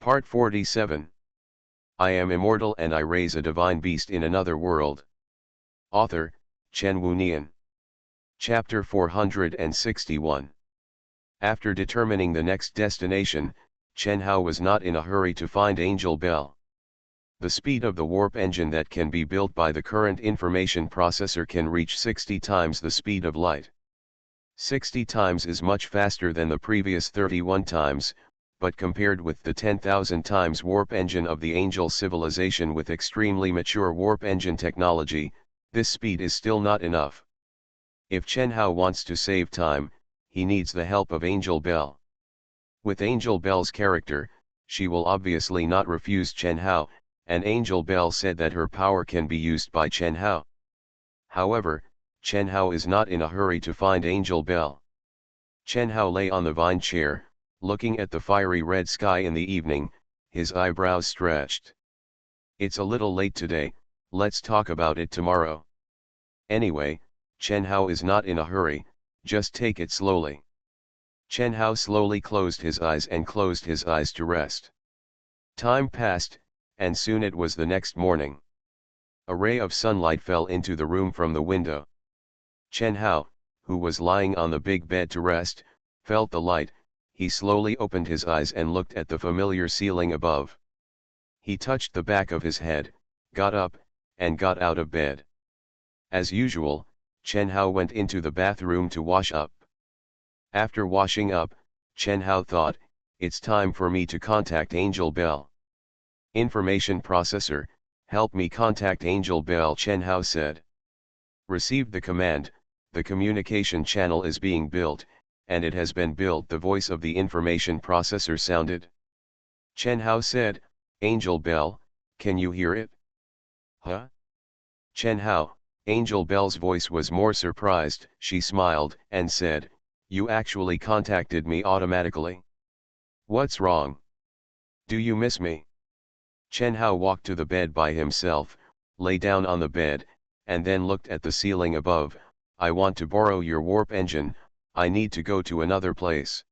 Part 47. I am immortal and I raise a divine beast in another world. Author, Chen Wunian. Chapter 461. After determining the next destination, Chen Hao was not in a hurry to find Angel Bell. The speed of the warp engine that can be built by the current information processor can reach 60 times the speed of light. 60 times is much faster than the previous 31 times, but compared with the 10,000 times warp engine of the Angel civilization with extremely mature warp engine technology, this speed is still not enough. If Chen Hao wants to save time, he needs the help of Angel Bell. With Angel Bell's character, she will obviously not refuse Chen Hao, and Angel Bell said that her power can be used by Chen Hao. However, Chen Hao is not in a hurry to find Angel Bell. Chen Hao lay on the vine chair, looking at the fiery red sky in the evening, his eyebrows stretched. It's a little late today, let's talk about it tomorrow. Anyway, Chen Hao is not in a hurry, just take it slowly. Chen Hao slowly closed his eyes and closed his eyes to rest. Time passed, and soon it was the next morning. A ray of sunlight fell into the room from the window. Chen Hao, who was lying on the big bed to rest, felt the light. He slowly opened his eyes and looked at the familiar ceiling above. He touched the back of his head, got up, and got out of bed. As usual, Chen Hao went into the bathroom to wash up. After washing up, Chen Hao thought, it's time for me to contact Angel Bell. Information processor, help me contact Angel Bell, Chen Hao said. Received the command, the communication channel is being built, and it has been built. The voice of the information processor sounded. Chen Hao said, Angel Bell, can you hear it? Huh? Chen Hao, Angel Bell's voice was more surprised. She smiled and said, you actually contacted me automatically. What's wrong? Do you miss me? Chen Hao walked to the bed by himself, lay down on the bed, and then looked at the ceiling above. I want to borrow your warp engine, I need to go to another place.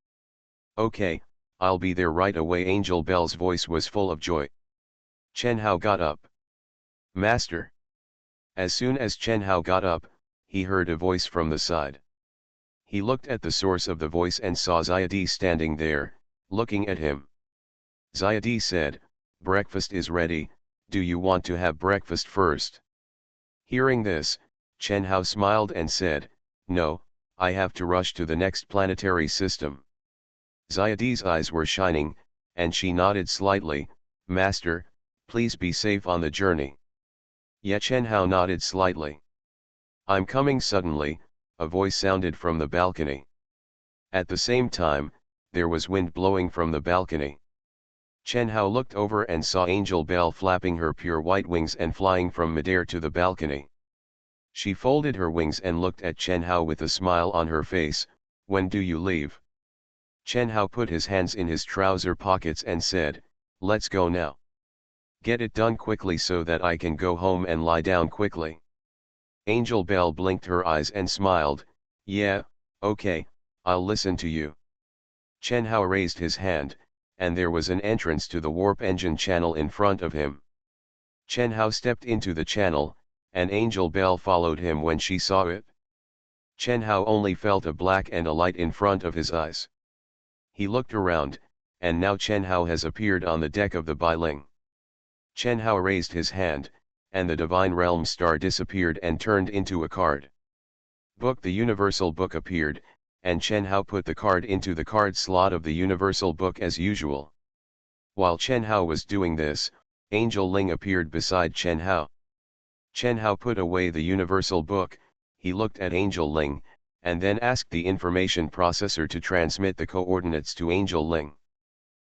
Okay, I'll be there right away. Angel Bell's voice was full of joy. Chen Hao got up. Master. As soon as Chen Hao got up, he heard a voice from the side. He looked at the source of the voice and saw Zayadi standing there, looking at him. Zayadi said, breakfast is ready, do you want to have breakfast first? Hearing this, Chen Hao smiled and said, no, I have to rush to the next planetary system. Zayadi's eyes were shining, and she nodded slightly, Master, please be safe on the journey. Yet Chen Hao nodded slightly. I'm coming suddenly, a voice sounded from the balcony. At the same time, there was wind blowing from the balcony. Chen Hao looked over and saw Angel Bell flapping her pure white wings and flying from midair to the balcony. She folded her wings and looked at Chen Hao with a smile on her face. When do you leave? Chen Hao put his hands in his trouser pockets and said, let's go now. Get it done quickly so that I can go home and lie down quickly. Angel Bell blinked her eyes and smiled, yeah, okay, I'll listen to you. Chen Hao raised his hand, and there was an entrance to the warp engine channel in front of him. Chen Hao stepped into the channel, and Angel Bell followed him when she saw it. Chen Hao only felt a black and a light in front of his eyes. He looked around, and now Chen Hao has appeared on the deck of the Bailing. Chen Hao raised his hand, and the Divine Realm star disappeared and turned into a card. Book. The Universal Book appeared, and Chen Hao put the card into the card slot of the Universal Book as usual. While Chen Hao was doing this, Angel Ling appeared beside Chen Hao. Chen Hao put away the Universal Book, he looked at Angel Ling, and then asked the information processor to transmit the coordinates to Angel Ling.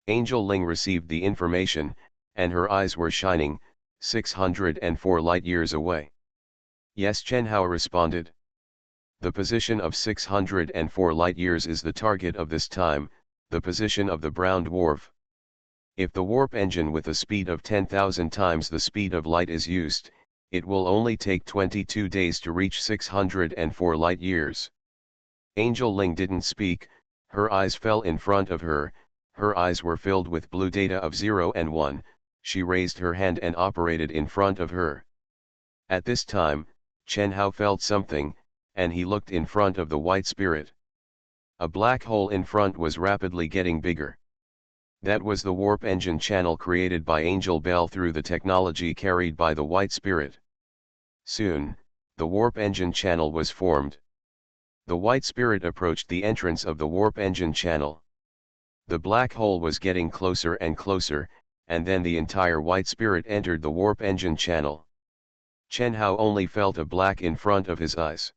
Angel Ling received the information, and her eyes were shining, 604 light-years away. Yes, Chen Hao responded. The position of 604 light-years is the target of this time, the position of the brown dwarf. If the warp engine with a speed of 10,000 times the speed of light is used, it will only take 22 days to reach 604 light-years. Angel Ling didn't speak, her eyes fell in front of her, Her eyes were filled with blue data of 0 and 1, she raised her hand and operated in front of her. At this time, Chen Hao felt something, and he looked in front of the white spirit. A black hole in front was rapidly getting bigger. That was the warp engine channel created by Angel Bell through the technology carried by the white spirit. Soon, the warp engine channel was formed. The white spirit approached the entrance of the warp engine channel. The black hole was getting closer and closer, and then the entire white spirit entered the warp engine channel. Chen Hao only felt a black in front of his eyes.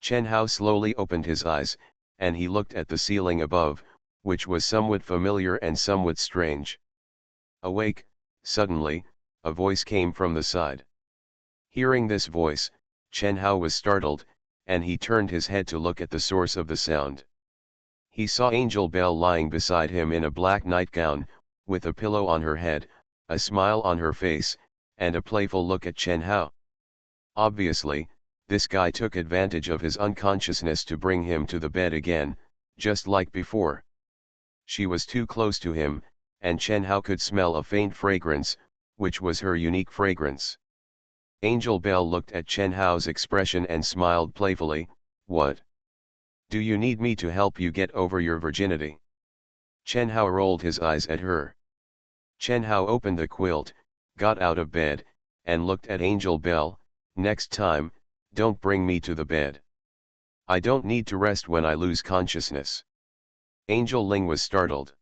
Chen Hao slowly opened his eyes, and he looked at the ceiling above, which was somewhat familiar and somewhat strange. Awake, suddenly, a voice came from the side. Hearing this voice, Chen Hao was startled, and he turned his head to look at the source of the sound. He saw Angel Bell lying beside him in a black nightgown, with a pillow on her head, a smile on her face, and a playful look at Chen Hao. Obviously, this guy took advantage of his unconsciousness to bring him to the bed again, just like before. She was too close to him, and Chen Hao could smell a faint fragrance, which was her unique fragrance. Angel Bell looked at Chen Hao's expression and smiled playfully. "What? Do you need me to help you get over your virginity?" Chen Hao rolled his eyes at her. Chen Hao opened the quilt, got out of bed, and looked at Angel Bell. "Next time, don't bring me to the bed. I don't need to rest when I lose consciousness." Angel Ling was startled.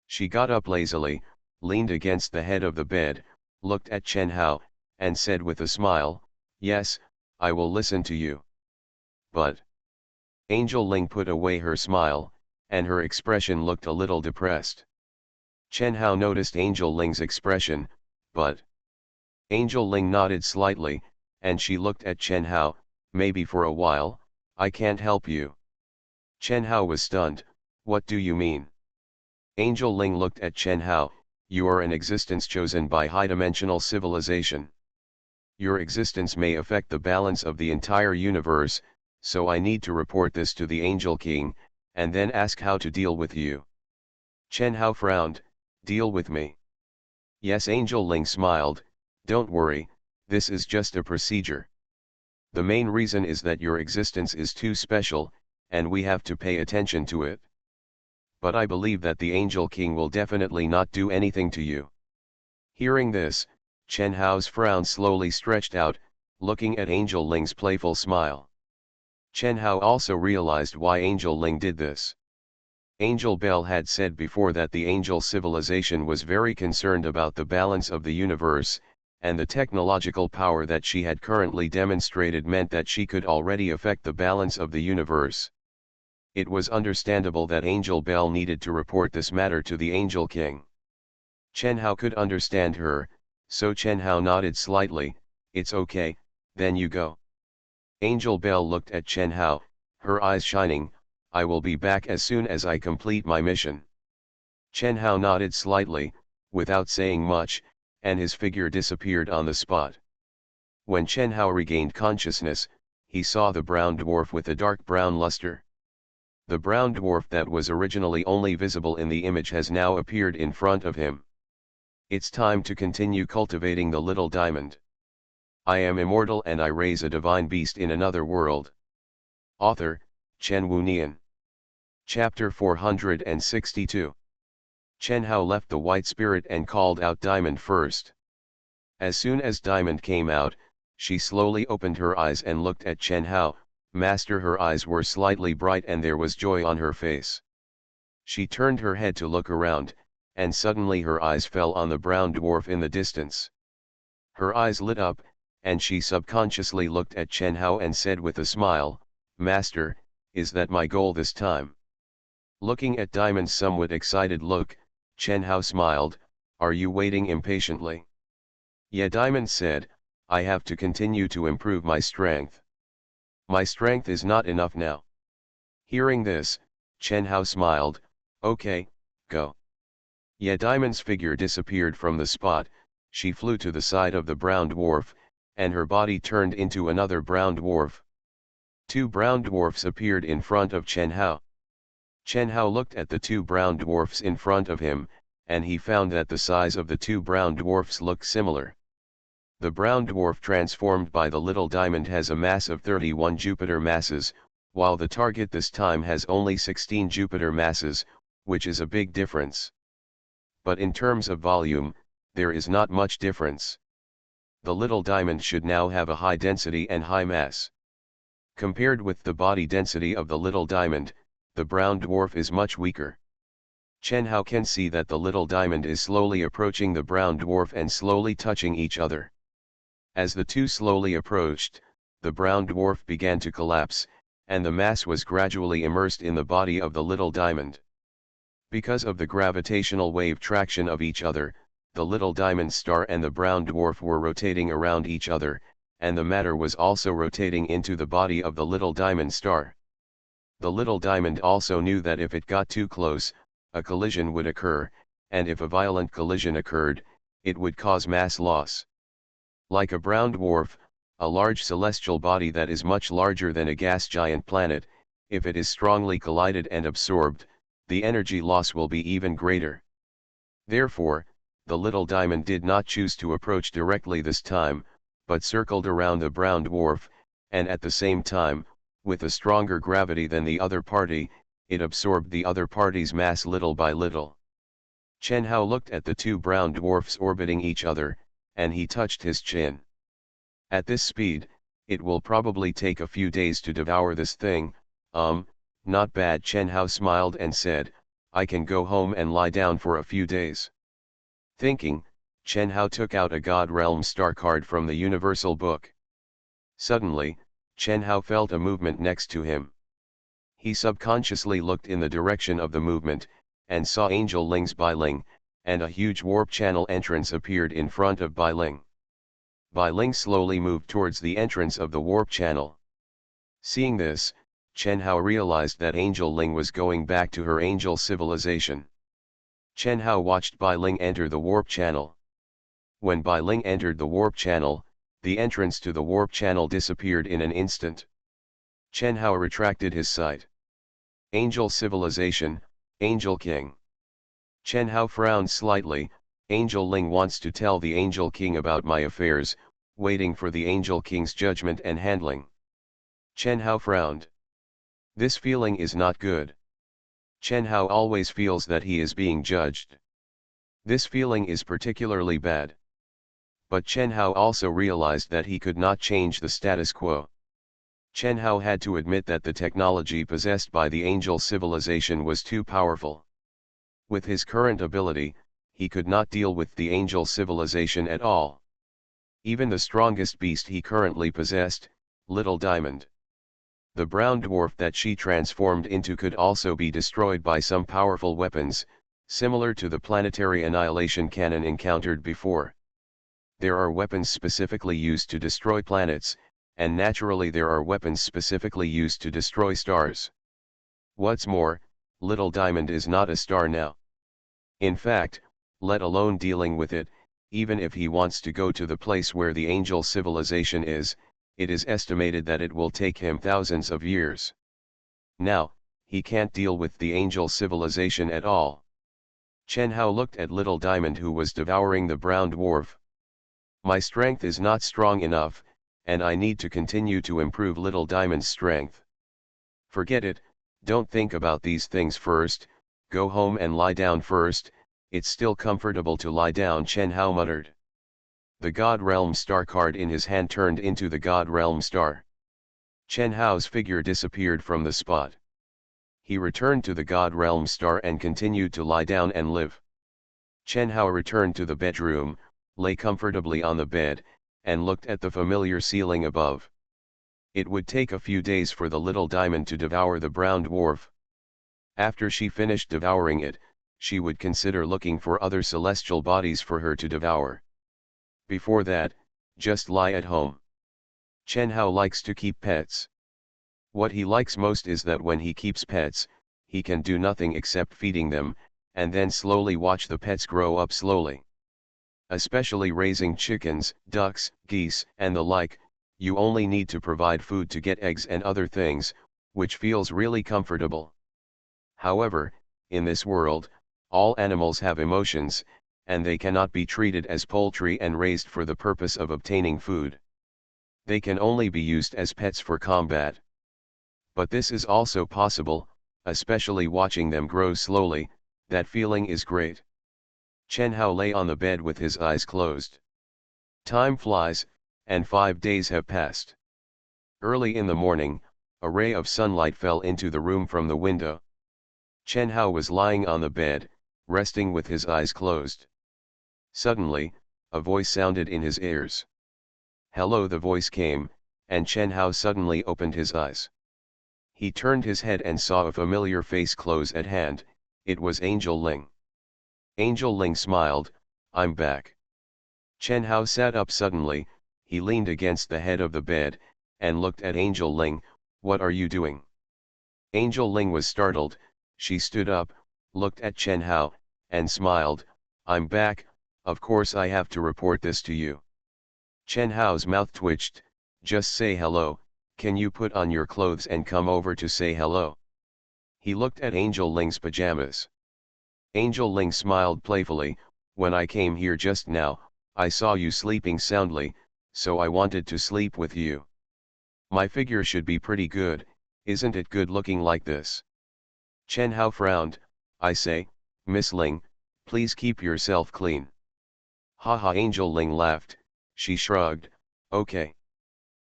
She got up lazily, leaned against the head of the bed, looked at Chen Hao, and said with a smile, "Yes, I will listen to you." But Angel Ling put away her smile, and her expression looked a little depressed. Chen Hao noticed Angel Ling's expression, but Angel Ling nodded slightly, and she looked at Chen Hao. "Maybe for a while, I can't help you." Chen Hao was stunned. "What do you mean?" Angel Ling looked at Chen Hao. "You are an existence chosen by high-dimensional civilization. Your existence may affect the balance of the entire universe, so I need to report this to the Angel King, and then ask how to deal with you." Chen Hao frowned. "Deal with me?" "Yes." Angel Ling smiled. "Don't worry, this is just a procedure. The main reason is that your existence is too special, and we have to pay attention to it. But I believe that the Angel King will definitely not do anything to you." Hearing this, Chen Hao's frown slowly stretched out, looking at Angel Ling's playful smile. Chen Hao also realized why Angel Ling did this. Angel Bell had said before that the angel civilization was very concerned about the balance of the universe, and the technological power that she had currently demonstrated meant that she could already affect the balance of the universe. It was understandable that Angel Bell needed to report this matter to the Angel King. Chen Hao could understand her, so Chen Hao nodded slightly. "It's okay, then you go." Angel Bell looked at Chen Hao, her eyes shining. "I will be back as soon as I complete my mission." Chen Hao nodded slightly, without saying much, and his figure disappeared on the spot. When Chen Hao regained consciousness, he saw the brown dwarf with a dark brown luster. The brown dwarf that was originally only visible in the image has now appeared in front of him. It's time to continue cultivating the little diamond. I am immortal and I raise a divine beast in another world. Author, Chen Wunian. Chapter 462. Chen Hao left the white spirit and called out Diamond first. As soon as Diamond came out, she slowly opened her eyes and looked at Chen Hao. Master, her eyes were slightly bright and there was joy on her face. She turned her head to look around, and suddenly her eyes fell on the brown dwarf in the distance. Her eyes lit up, and she subconsciously looked at Chen Hao and said with a smile, "Master, is that my goal this time?" Looking at Diamond's somewhat excited look, Chen Hao smiled. "Are you waiting impatiently?" "Yeah," Diamond said, "I have to continue to improve my strength. My strength is not enough now." Hearing this, Chen Hao smiled. "Okay, go." Yeah, Diamond's figure disappeared from the spot. She flew to the side of the brown dwarf, and her body turned into another brown dwarf. Two brown dwarfs appeared in front of Chen Hao. Chen Hao looked at the two brown dwarfs in front of him, and he found that the size of the two brown dwarfs looked similar. The brown dwarf transformed by the little diamond has a mass of 31 Jupiter masses, while the target this time has only 16 Jupiter masses, which is a big difference. But in terms of volume, there is not much difference. The little diamond should now have a high density and high mass. Compared with the body density of the little diamond, the brown dwarf is much weaker. Chen Hao can see that the little diamond is slowly approaching the brown dwarf and slowly touching each other. As the two slowly approached, the brown dwarf began to collapse, and the mass was gradually immersed in the body of the little diamond. Because of the gravitational wave traction of each other, the little diamond star and the brown dwarf were rotating around each other, and the matter was also rotating into the body of the little diamond star. The little diamond also knew that if it got too close, a collision would occur, and if a violent collision occurred, it would cause mass loss. Like a brown dwarf, a large celestial body that is much larger than a gas giant planet, if it is strongly collided and absorbed, the energy loss will be even greater. Therefore, the little diamond did not choose to approach directly this time, but circled around the brown dwarf, and at the same time, with a stronger gravity than the other party, it absorbed the other party's mass little by little. Chen Hao looked at the two brown dwarfs orbiting each other, and he touched his chin. At this speed, it will probably take a few days to devour this thing. Not bad. Chen Hao smiled and said, I can go home and lie down for a few days. Thinking, Chen Hao took out a God Realm star card from the Universal Book. Suddenly, Chen Hao felt a movement next to him. He subconsciously looked in the direction of the movement, and saw Angel Ling's Bai Ling, and a huge warp channel entrance appeared in front of Bai Ling. Bai Ling slowly moved towards the entrance of the warp channel. Seeing this, Chen Hao realized that Angel Ling was going back to her angel civilization. Chen Hao watched Bai Ling enter the warp channel. When Bai Ling entered the warp channel, the entrance to the warp channel disappeared in an instant. Chen Hao retracted his sight. Angel civilization, Angel King. Chen Hao frowned slightly. Angel Ling wants to tell the Angel King about my affairs, waiting for the Angel King's judgment and handling. Chen Hao frowned. This feeling is not good. Chen Hao always feels that he is being judged. This feeling is particularly bad. But Chen Hao also realized that he could not change the status quo. Chen Hao had to admit that the technology possessed by the angel civilization was too powerful. With his current ability, he could not deal with the angel civilization at all. Even the strongest beast he currently possessed, Little Diamond. The brown dwarf that she transformed into could also be destroyed by some powerful weapons, similar to the planetary annihilation cannon encountered before. There are weapons specifically used to destroy planets, and naturally there are weapons specifically used to destroy stars. What's more, Little Diamond is not a star now. In fact, let alone dealing with it, even if he wants to go to the place where the angel civilization is, it is estimated that it will take him thousands of years. Now, he can't deal with the angel civilization at all. Chen Hao looked at Little Diamond who was devouring the brown dwarf. My strength is not strong enough, and I need to continue to improve Little Diamond's strength. Forget it, don't think about these things first, go home and lie down first. It's still comfortable to lie down, Chen Hao muttered. The God Realm star card in his hand turned into the God Realm star. Chen Hao's figure disappeared from the spot. He returned to the God Realm star and continued to lie down and live. Chen Hao returned to the bedroom, lay comfortably on the bed, and looked at the familiar ceiling above. It would take a few days for the Little Diamond to devour the brown dwarf. After she finished devouring it, she would consider looking for other celestial bodies for her to devour. Before that, just lie at home. Chen Hao likes to keep pets. What he likes most is that when he keeps pets, he can do nothing except feeding them, and then slowly watch the pets grow up slowly. Especially raising chickens, ducks, geese, and the like, you only need to provide food to get eggs and other things, which feels really comfortable. However, in this world, all animals have emotions, and they cannot be treated as poultry and raised for the purpose of obtaining food. They can only be used as pets for combat. But this is also possible, especially watching them grow slowly. That feeling is great. Chen Hao lay on the bed with his eyes closed. Time flies, and 5 days have passed. Early in the morning, a ray of sunlight fell into the room from the window. Chen Hao was lying on the bed, resting with his eyes closed. Suddenly, a voice sounded in his ears. Hello, the voice came, and Chen Hao suddenly opened his eyes. He turned his head and saw a familiar face close at hand. It was Angel Ling. Angel Ling smiled, I'm back. Chen Hao sat up suddenly. He leaned against the head of the bed, and looked at Angel Ling. What are you doing? Angel Ling was startled. She stood up, looked at Chen Hao, and smiled, I'm back, of course I have to report this to you. Chen Hao's mouth twitched. Just say hello, can you put on your clothes and come over to say hello? He looked at Angel Ling's pajamas. Angel Ling smiled playfully, when I came here just now, I saw you sleeping soundly, so I wanted to sleep with you. My figure should be pretty good, isn't it good looking like this? Chen Hao frowned. I say, Miss Ling, please keep yourself clean. Haha, Angel Ling laughed. She shrugged, okay.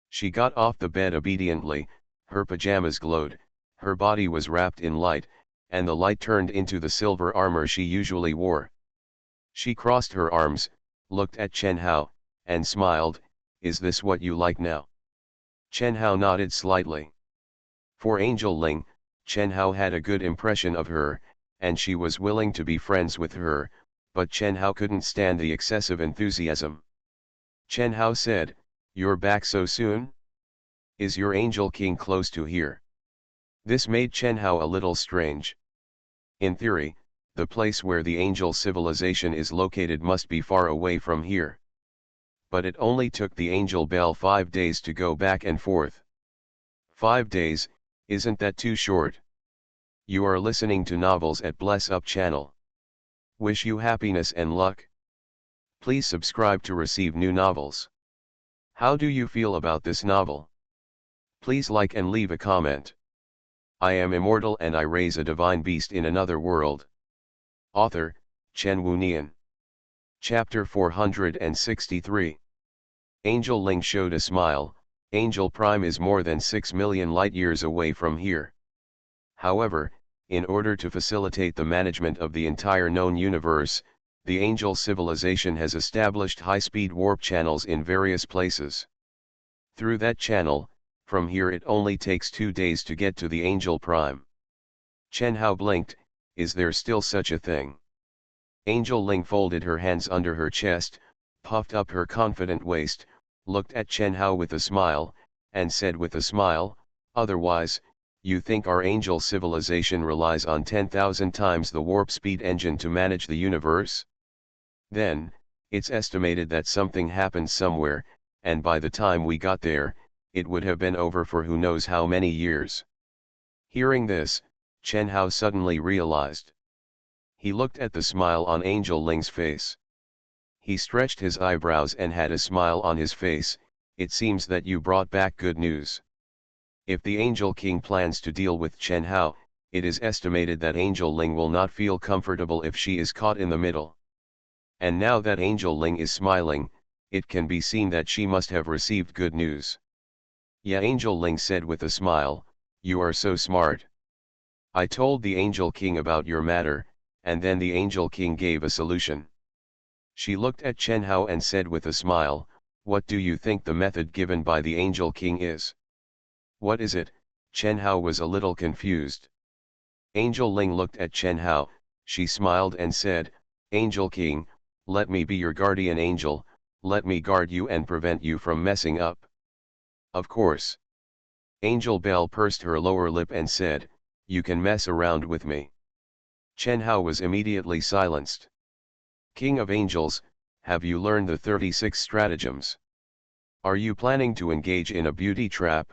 She got off the bed obediently. Her pajamas glowed, her body was wrapped in light, and the light turned into the silver armor she usually wore. She crossed her arms, looked at Chen Hao, and smiled, is this what you like now? Chen Hao nodded slightly. For Angel Ling, Chen Hao had a good impression of her, and she was willing to be friends with her, but Chen Hao couldn't stand the excessive enthusiasm. Chen Hao said, you're back so soon? Is your Angel King close to here? This made Chen Hao a little strange. In theory, the place where the angel civilization is located must be far away from here. But it only took the Angel Bell 5 days to go back and forth. 5 days, isn't that too short? You are listening to novels at Bless Up channel. Wish you happiness and luck. Please subscribe to receive new novels. How do you feel about this novel? Please like and leave a comment. I am immortal and I raise a divine beast in another world. Author, Chen Wunian. Chapter 463. Angel Ling showed a smile. Angel Prime is more than 6 million light-years away from here. However, in order to facilitate the management of the entire known universe, the Angel civilization has established high-speed warp channels in various places. Through that channel, from here it only takes 2 days to get to the Angel Prime. Chen Hao blinked, is there still such a thing? Angel Ling folded her hands under her chest, puffed up her confident waist, looked at Chen Hao with a smile, and said with a smile, otherwise, you think our angel civilization relies on 10,000 times the warp speed engine to manage the universe? Then, it's estimated that something happened somewhere, and by the time we got there, it would have been over for who knows how many years. Hearing this, Chen Hao suddenly realized. He looked at the smile on Angel Ling's face. He stretched his eyebrows and had a smile on his face. It seems that you brought back good news. If the Angel King plans to deal with Chen Hao, it is estimated that Angel Ling will not feel comfortable if she is caught in the middle. And now that Angel Ling is smiling, it can be seen that she must have received good news. Yeah, Angel Ling said with a smile, you are so smart. I told the Angel King about your matter, and then the Angel King gave a solution. She looked at Chen Hao and said with a smile, what do you think the method given by the Angel King is? What is it? Chen Hao was a little confused. Angel Ling looked at Chen Hao, she smiled and said, Angel King, let me be your guardian angel, let me guard you and prevent you from messing up. Of course. Angel Bell pursed her lower lip and said, you can mess around with me. Chen Hao was immediately silenced. King of Angels, have you learned the 36 stratagems? Are you planning to engage in a beauty trap?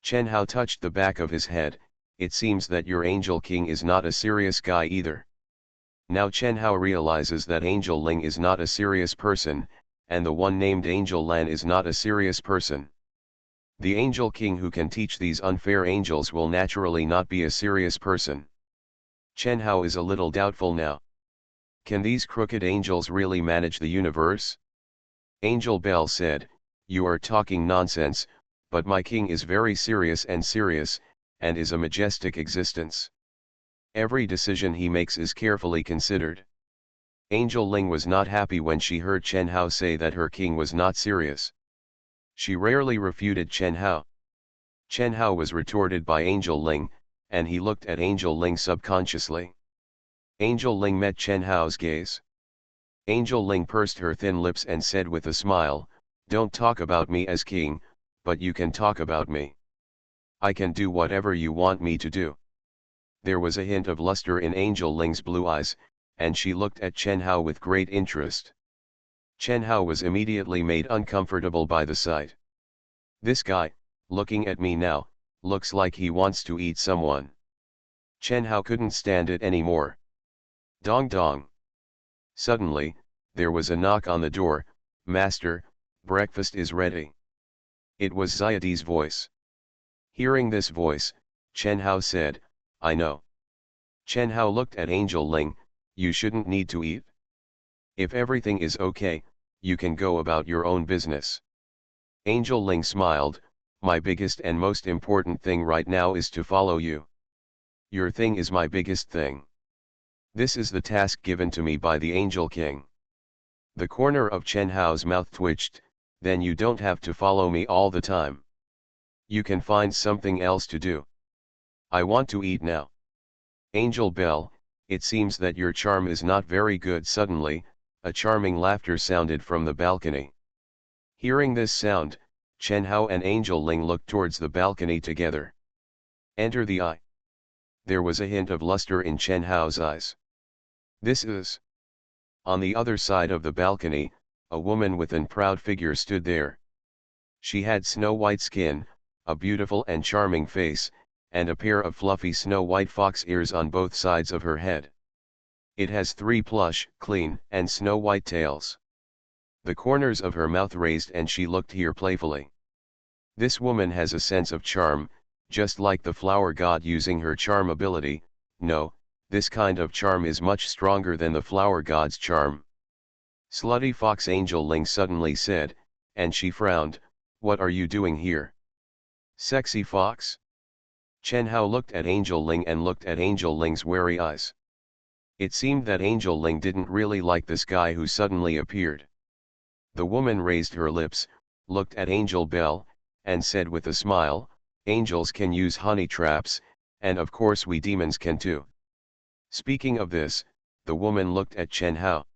Chen Hao touched the back of his head, it seems that your Angel King is not a serious guy either. Now Chen Hao realizes that Angel Ling is not a serious person, and the one named Angel Lan is not a serious person. The Angel King who can teach these unfair angels will naturally not be a serious person. Chen Hao is a little doubtful now. Can these crooked angels really manage the universe? Angel Bell said, "You are talking nonsense, but my king is very serious and is a majestic existence. Every decision he makes is carefully considered." Angel Ling was not happy when she heard Chen Hao say that her king was not serious. She rarely refuted Chen Hao. Chen Hao was retorted by Angel Ling, and he looked at Angel Ling subconsciously. Angel Ling met Chen Hao's gaze. Angel Ling pursed her thin lips and said with a smile, "Don't talk about me as king, but you can talk about me. I can do whatever you want me to do." There was a hint of luster in Angel Ling's blue eyes, and she looked at Chen Hao with great interest. Chen Hao was immediately made uncomfortable by the sight. This guy, looking at me now, looks like he wants to eat someone. Chen Hao couldn't stand it anymore. Dong dong. Suddenly, there was a knock on the door. "Master, breakfast is ready." It was Xiaodi's voice. Hearing this voice, Chen Hao said, "I know." Chen Hao looked at Angel Ling, "You shouldn't need to eat. If everything is okay, you can go about your own business." Angel Ling smiled, "My biggest and most important thing right now is to follow you. Your thing is my biggest thing. This is the task given to me by the Angel King." The corner of Chen Hao's mouth twitched. "Then you don't have to follow me all the time. You can find something else to do. I want to eat now." "Angel Bell, it seems that your charm is not very good." Suddenly, a charming laughter sounded from the balcony. Hearing this sound, Chen Hao and Angel Ling looked towards the balcony together. "Enter the eye." There was a hint of luster in Chen Hao's eyes. "This is..." On the other side of the balcony, a woman with an proud figure stood there. She had snow-white skin, a beautiful and charming face, and a pair of fluffy snow-white fox ears on both sides of her head. It has 3 plush, clean, and snow-white tails. The corners of her mouth raised and she looked here playfully. This woman has a sense of charm, just like the flower god using her charm ability. No, this kind of charm is much stronger than the flower god's charm. "Slutty fox," Angel Ling suddenly said, and she frowned. "What are you doing here? Sexy fox?" Chen Hao looked at Angel Ling and looked at Angel Ling's wary eyes. It seemed that Angel Ling didn't really like this guy who suddenly appeared. The woman raised her lips, looked at Angel Bell, and said with a smile, "Angels can use honey traps, and of course we demons can too." Speaking of this, the woman looked at Chen Hao.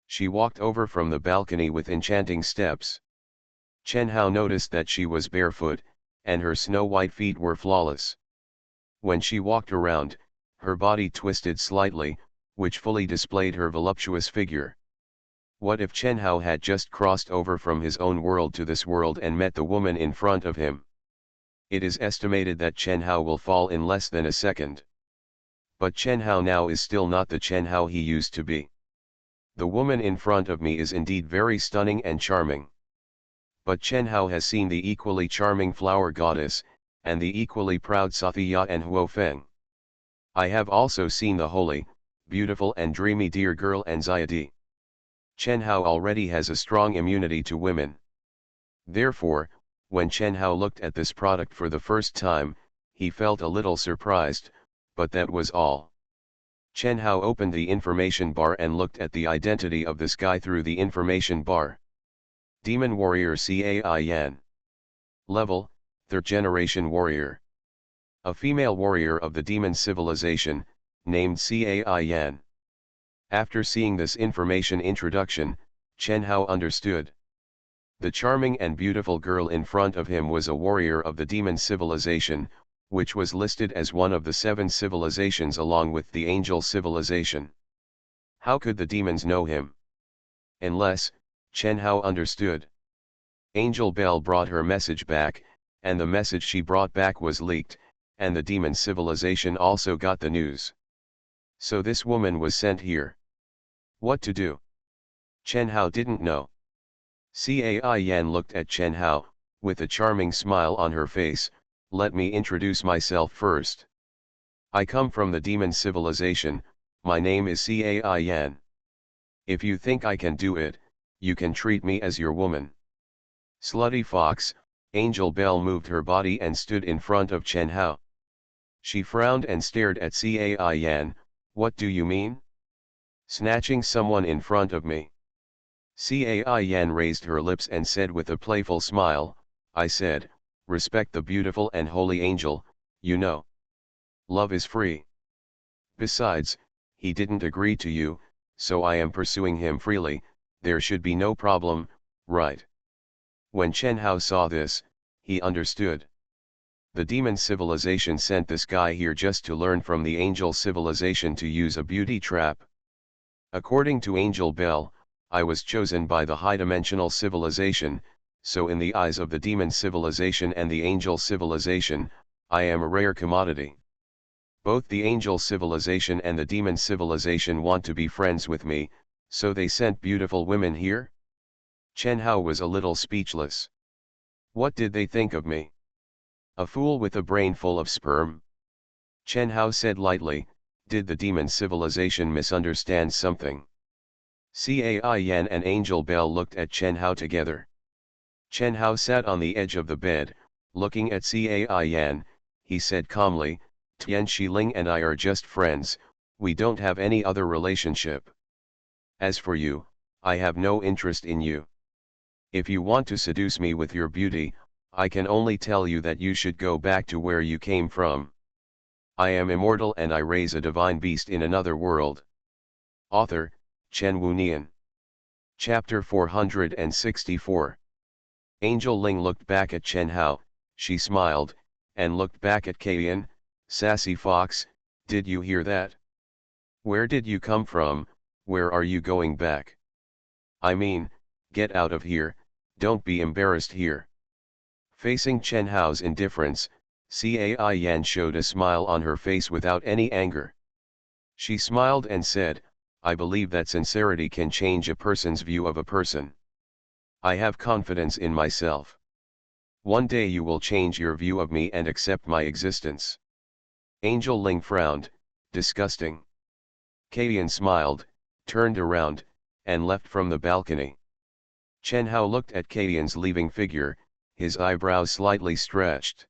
She walked over from the balcony with enchanting steps. Chen Hao noticed that she was barefoot, and her snow-white feet were flawless. When she walked around, her body twisted slightly, which fully displayed her voluptuous figure. What if Chen Hao had just crossed over from his own world to this world and met the woman in front of him? It is estimated that Chen Hao will fall in less than a second. But Chen Hao now is still not the Chen Hao he used to be. The woman in front of me is indeed very stunning and charming. But Chen Hao has seen the equally charming flower goddess, and the equally proud Sathya and Huo Feng. I have also seen the holy, beautiful and dreamy dear girl and Xiaodi. Chen Hao already has a strong immunity to women. Therefore, when Chen Hao looked at this product for the first time, he felt a little surprised, but that was all. Chen Hao opened the information bar and looked at the identity of this guy through the information bar. Demon Warrior Cai Yan. Level, 3rd Generation Warrior. A female warrior of the demon civilization, named Cai Yan. After seeing this information introduction, Chen Hao understood. The charming and beautiful girl in front of him was a warrior of the demon civilization, which was listed as one of the 7 civilizations along with the angel civilization. How could the demons know him? Unless, Chen Hao understood. Angel Bell brought her message back, and the message she brought back was leaked, and the demon civilization also got the news. So this woman was sent here. What to do? Chen Hao didn't know. Cai Yan looked at Chen Hao, with a charming smile on her face. Let me introduce myself first. I come from the demon civilization, my name is Cai Yan. If you think I can do it, you can treat me as your woman. Slutty fox, Angel Bell moved her body and stood in front of Chen Hao. She frowned and stared at Cai Yan. What do you mean? Snatching someone in front of me. Cai Yan raised her lips and said with a playful smile, I said, respect the beautiful and holy angel, you know. Love is free. Besides, he didn't agree to you, so I am pursuing him freely, there should be no problem, right? When Chen Hao saw this, he understood. The demon civilization sent this guy here just to learn from the angel civilization to use a beauty trap. According to Angel Bell, I was chosen by the high-dimensional civilization, so in the eyes of the demon civilization and the angel civilization, I am a rare commodity. Both the angel civilization and the demon civilization want to be friends with me, so they sent beautiful women here? Chen Hao was a little speechless. What did they think of me? A fool with a brain full of sperm? Chen Hao said lightly, did the demon civilization misunderstand something? Cai Yan and Angel Bell looked at Chen Hao together. Chen Hao sat on the edge of the bed, looking at Cai Yan. He said calmly, Tian Shiling and I are just friends, we don't have any other relationship. As for you, I have no interest in you. If you want to seduce me with your beauty, I can only tell you that you should go back to where you came from. I am immortal and I raise a divine beast in another world. Author, Chen Wunian. Chapter 464. Angel Ling looked back at Chen Hao, she smiled, and looked back at Kaiyan. Sassy fox, did you hear that? Where did you come from, where are you going back? I mean, get out of here, don't be embarrassed here. Facing Chen Hao's indifference, Cai Yan showed a smile on her face without any anger. She smiled and said, I believe that sincerity can change a person's view of a person. I have confidence in myself. One day you will change your view of me and accept my existence. Angel Ling frowned, disgusting. Kaiyan smiled, turned around, and left from the balcony. Chen Hao looked at Kaiyan's leaving figure, his eyebrows slightly stretched.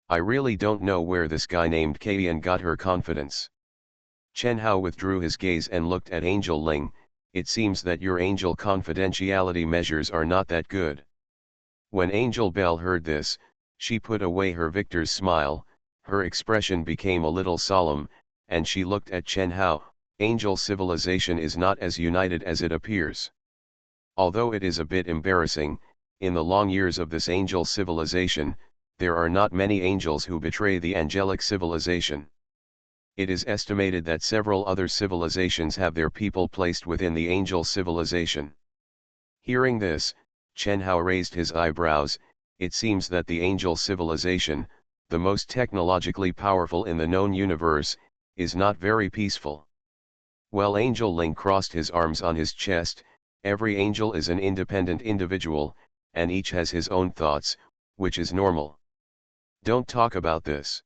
I really don't know where this guy named Kaiyan got her confidence. Chen Hao withdrew his gaze and looked at Angel Ling. It seems that your angel confidentiality measures are not that good. When Angel Bell heard this, she put away her victor's smile, her expression became a little solemn, and she looked at Chen Hao. Angel civilization is not as united as it appears. Although it is a bit embarrassing, in the long years of this angel civilization, there are not many angels who betray the angelic civilization. It is estimated that several other civilizations have their people placed within the angel civilization. Hearing this, Chen Hao raised his eyebrows. It seems that the angel civilization, the most technologically powerful in the known universe, is not very peaceful. Well, Angel Ling crossed his arms on his chest. Every angel is an independent individual, and each has his own thoughts, which is normal. Don't talk about this.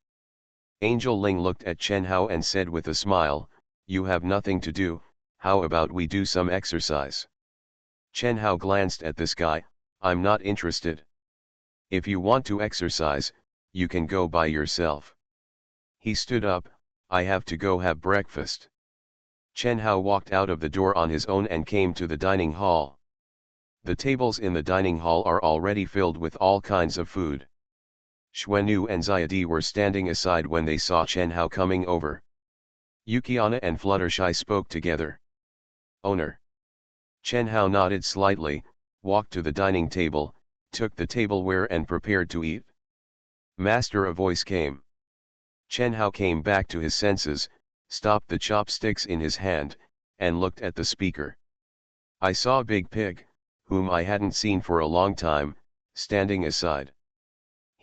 Angel Ling looked at Chen Hao and said with a smile, you have nothing to do, how about we do some exercise? Chen Hao glanced at this guy, I'm not interested. If you want to exercise, you can go by yourself. He stood up, I have to go have breakfast. Chen Hao walked out of the door on his own and came to the dining hall. The tables in the dining hall are already filled with all kinds of food. Xuanu and Xiadi were standing aside when they saw Chen Hao coming over. Yukiana and Fluttershy spoke together. Owner. Chen Hao nodded slightly, walked to the dining table, took the tableware and prepared to eat. Master, a voice came. Chen Hao came back to his senses, stopped the chopsticks in his hand, and looked at the speaker. I saw Big Pig, whom I hadn't seen for a long time, standing aside.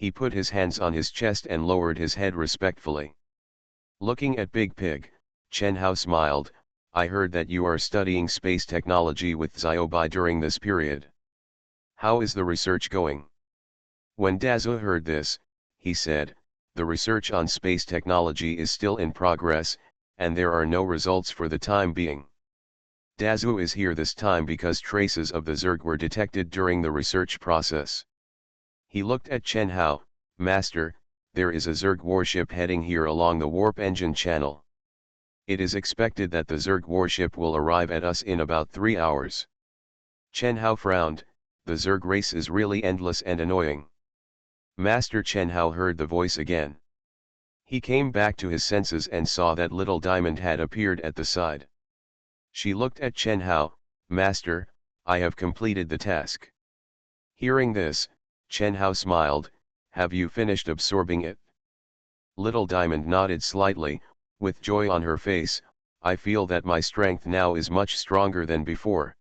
He put his hands on his chest and lowered his head respectfully. Looking at Big Pig, Chen Hao smiled. I heard that you are studying space technology with Xiaobai during this period. How is the research going? When Dazu heard this, he said, the research on space technology is still in progress, and there are no results for the time being. Dazu is here this time because traces of the Zerg were detected during the research process. He looked at Chen Hao. Master, there is a Zerg warship heading here along the warp engine channel. It is expected that the Zerg warship will arrive at us in about 3 hours. Chen Hao frowned. The Zerg race is really endless and annoying. Master Chen Hao heard the voice again. He came back to his senses and saw that Little Diamond had appeared at the side. She looked at Chen Hao. Master, I have completed the task. Hearing this, Chen Hao smiled. Have you finished absorbing it? Little Diamond nodded slightly, with joy on her face. I feel that my strength now is much stronger than before.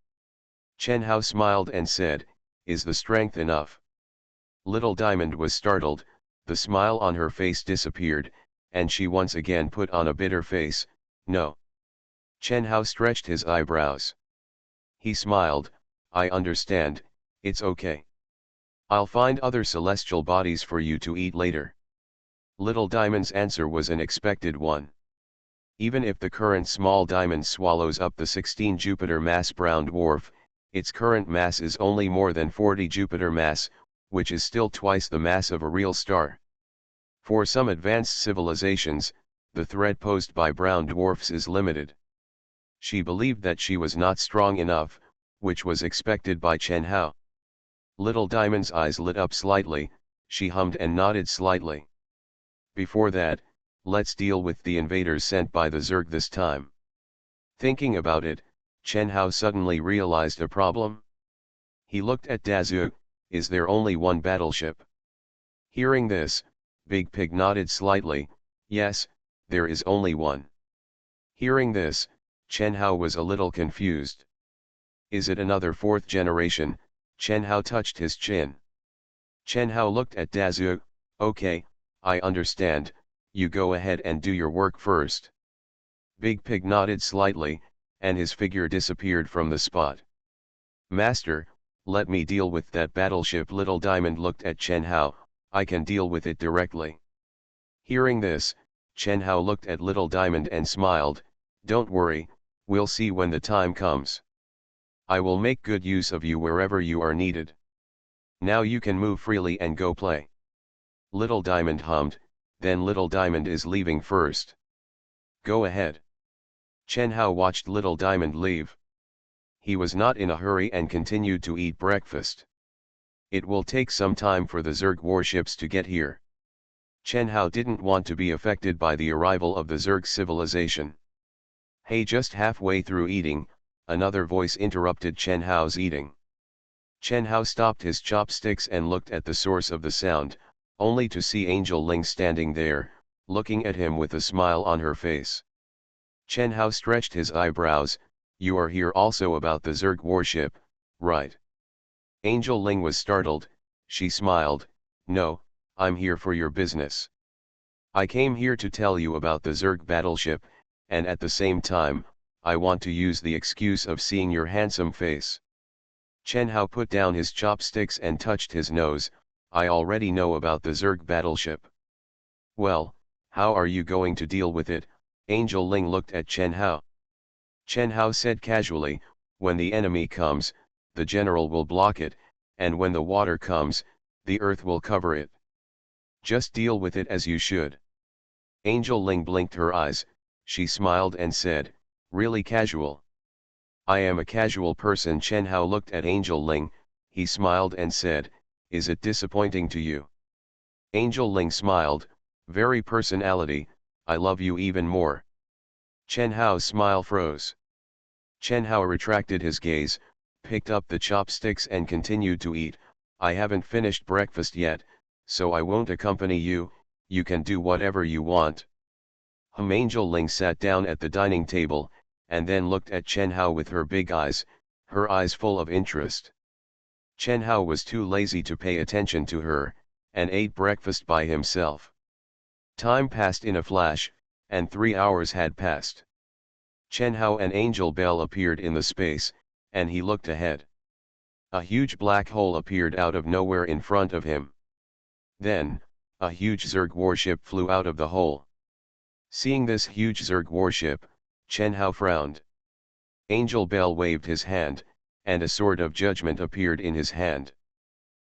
Chen Hao smiled and said, is the strength enough? Little Diamond was startled, the smile on her face disappeared, and she once again put on a bitter face. No. Chen Hao stretched his eyebrows. He smiled. I understand, it's okay. I'll find other celestial bodies for you to eat later. Little Diamond's answer was an expected one. Even if the current small diamond swallows up the 16 Jupiter mass brown dwarf, its current mass is only more than 40 Jupiter mass, which is still twice the mass of a real star. For some advanced civilizations, the threat posed by brown dwarfs is limited. She believed that she was not strong enough, which was expected by Chen Hao. Little Diamond's eyes lit up slightly, she hummed and nodded slightly. Before that, let's deal with the invaders sent by the Zerg this time. Thinking about it, Chen Hao suddenly realized a problem. He looked at Dazu. Is there only one battleship? Hearing this, Big Pig nodded slightly. Yes, there is only one. Hearing this, Chen Hao was a little confused. Is it another 4th generation? Chen Hao touched his chin. Chen Hao looked at Dazu. Okay, I understand, you go ahead and do your work first. Big Pig nodded slightly, and his figure disappeared from the spot. Master, let me deal with that battleship. Little Diamond looked at Chen Hao. I can deal with it directly. Hearing this, Chen Hao looked at Little Diamond and smiled. Don't worry, we'll see when the time comes. I will make good use of you wherever you are needed. Now you can move freely and go play. Little Diamond hummed. Then Little Diamond is leaving first. Go ahead. Chen Hao watched Little Diamond leave. He was not in a hurry and continued to eat breakfast. It will take some time for the Zerg warships to get here. Chen Hao didn't want to be affected by the arrival of the Zerg civilization. Hey, just halfway through eating, another voice interrupted Chen Hao's eating. Chen Hao stopped his chopsticks and looked at the source of the sound, only to see Angel Ling standing there, looking at him with a smile on her face. Chen Hao stretched his eyebrows. You are here also about the Zerg warship, right? Angel Ling was startled. She smiled. No, I'm here for your business. I came here to tell you about the Zerg battleship, and at the same time, I want to use the excuse of seeing your handsome face. Chen Hao put down his chopsticks and touched his nose. I already know about the Zerg battleship. Well, how are you going to deal with it? Angel Ling looked at Chen Hao. Chen Hao said casually, when the enemy comes, the general will block it, and when the water comes, the earth will cover it. Just deal with it as you should. Angel Ling blinked her eyes. She smiled and said, really casual. I am a casual person. Chen Hao looked at Angel Ling. He smiled and said, is it disappointing to you? Angel Ling smiled, very personality, I love you even more. Chen Hao's smile froze. Chen Hao retracted his gaze, picked up the chopsticks and continued to eat. I haven't finished breakfast yet, so I won't accompany you, you can do whatever you want. Angel Ling sat down at the dining table, and then looked at Chen Hao with her big eyes, her eyes full of interest. Chen Hao was too lazy to pay attention to her, and ate breakfast by himself. Time passed in a flash, and 3 hours had passed. Chen Hao and Angel Bell appeared in the space, and he looked ahead. A huge black hole appeared out of nowhere in front of him. Then, a huge Zerg warship flew out of the hole. Seeing this huge Zerg warship, Chen Hao frowned. Angel Bell waved his hand, and a sword of judgment appeared in his hand.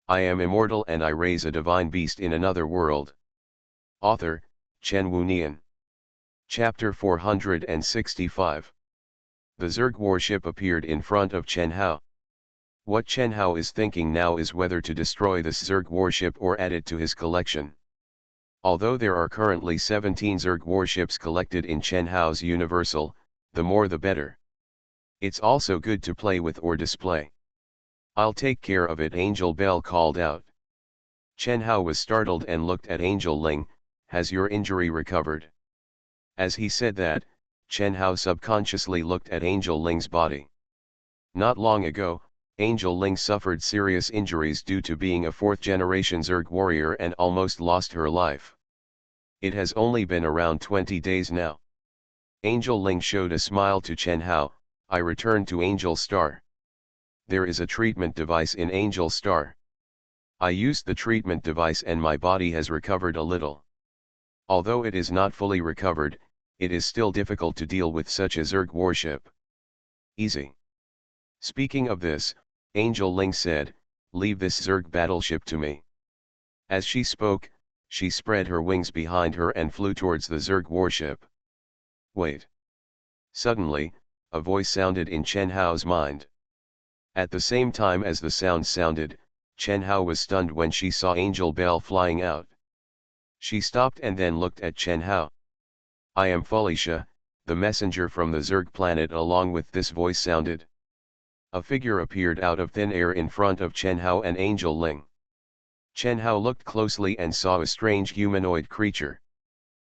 I am immortal and I raise a divine beast in another world. Author, Chen Wunian. Chapter 465. The Zerg warship appeared in front of Chen Hao. What Chen Hao is thinking now is whether to destroy this Zerg warship or add it to his collection. Although there are currently 17 Zerg warships collected in Chen Hao's Universal, the more the better. It's also good to play with or display. I'll take care of it, Angel Bell called out. Chen Hao was startled and looked at Angel Ling. Has your injury recovered? As he said that, Chen Hao subconsciously looked at Angel Ling's body. Not long ago, Angel Ling suffered serious injuries due to being a 4th-generation Zerg warrior and almost lost her life. It has only been around 20 days now. Angel Ling showed a smile to Chen Hao. I returned to Angel Star. There is a treatment device in Angel Star. I used the treatment device and my body has recovered a little. Although it is not fully recovered, it is still difficult to deal with such a Zerg warship. Easy. Speaking of this, Angel Ling said, leave this Zerg battleship to me. As she spoke, she spread her wings behind her and flew towards the Zerg warship. Wait. Suddenly, a voice sounded in Chen Hao's mind. At the same time as the sound sounded, Chen Hao was stunned when she saw Angel Bell flying out. She stopped and then looked at Chen Hao. I am Felicia, the messenger from the Zerg planet. Along with this voice sounded. A figure appeared out of thin air in front of Chen Hao and Angel Ling. Chen Hao looked closely and saw a strange humanoid creature.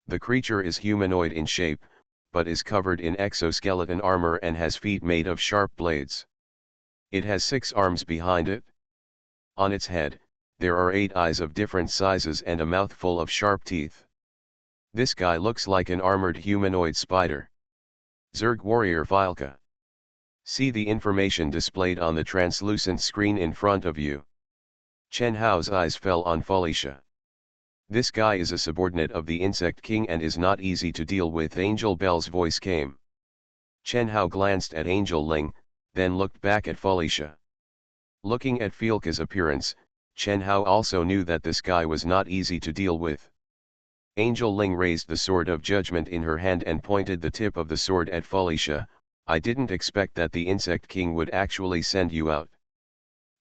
The creature is humanoid in shape, but is covered in exoskeleton armor and has feet made of sharp blades. It has 6 arms behind it. On its head, there are 8 eyes of different sizes and a mouth full of sharp teeth. This guy looks like an armored humanoid spider. Zerg warrior Filka. See the information displayed on the translucent screen in front of you. Chen Hao's eyes fell on Felicia. This guy is a subordinate of the Insect King and is not easy to deal with. Angel Bell's voice came. Chen Hao glanced at Angel Ling, then looked back at Felicia. Looking at Filka's appearance, Chen Hao also knew that this guy was not easy to deal with. Angel Ling raised the sword of judgment in her hand and pointed the tip of the sword at Felicia. I didn't expect that the Insect King would actually send you out.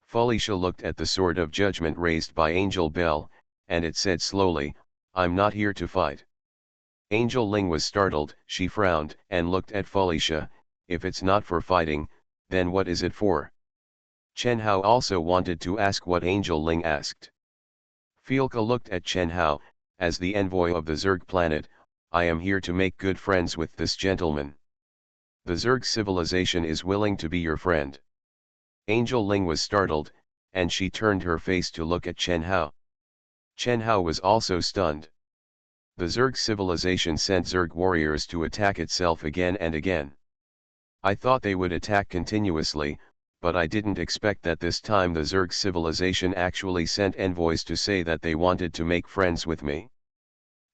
Felicia looked at the sword of judgment raised by Angel Bell, and it said slowly, I'm not here to fight. Angel Ling was startled. She frowned and looked at Felicia. If it's not for fighting, then what is it for? Chen Hao also wanted to ask what Angel Ling asked. Filka looked at Chen Hao. As the envoy of the Zerg planet, I am here to make good friends with this gentleman. The Zerg civilization is willing to be your friend. Angel Ling was startled, and she turned her face to look at Chen Hao. Chen Hao was also stunned. The Zerg civilization sent Zerg warriors to attack itself again and again. I thought they would attack continuously, but I didn't expect that this time the Zerg civilization actually sent envoys to say that they wanted to make friends with me.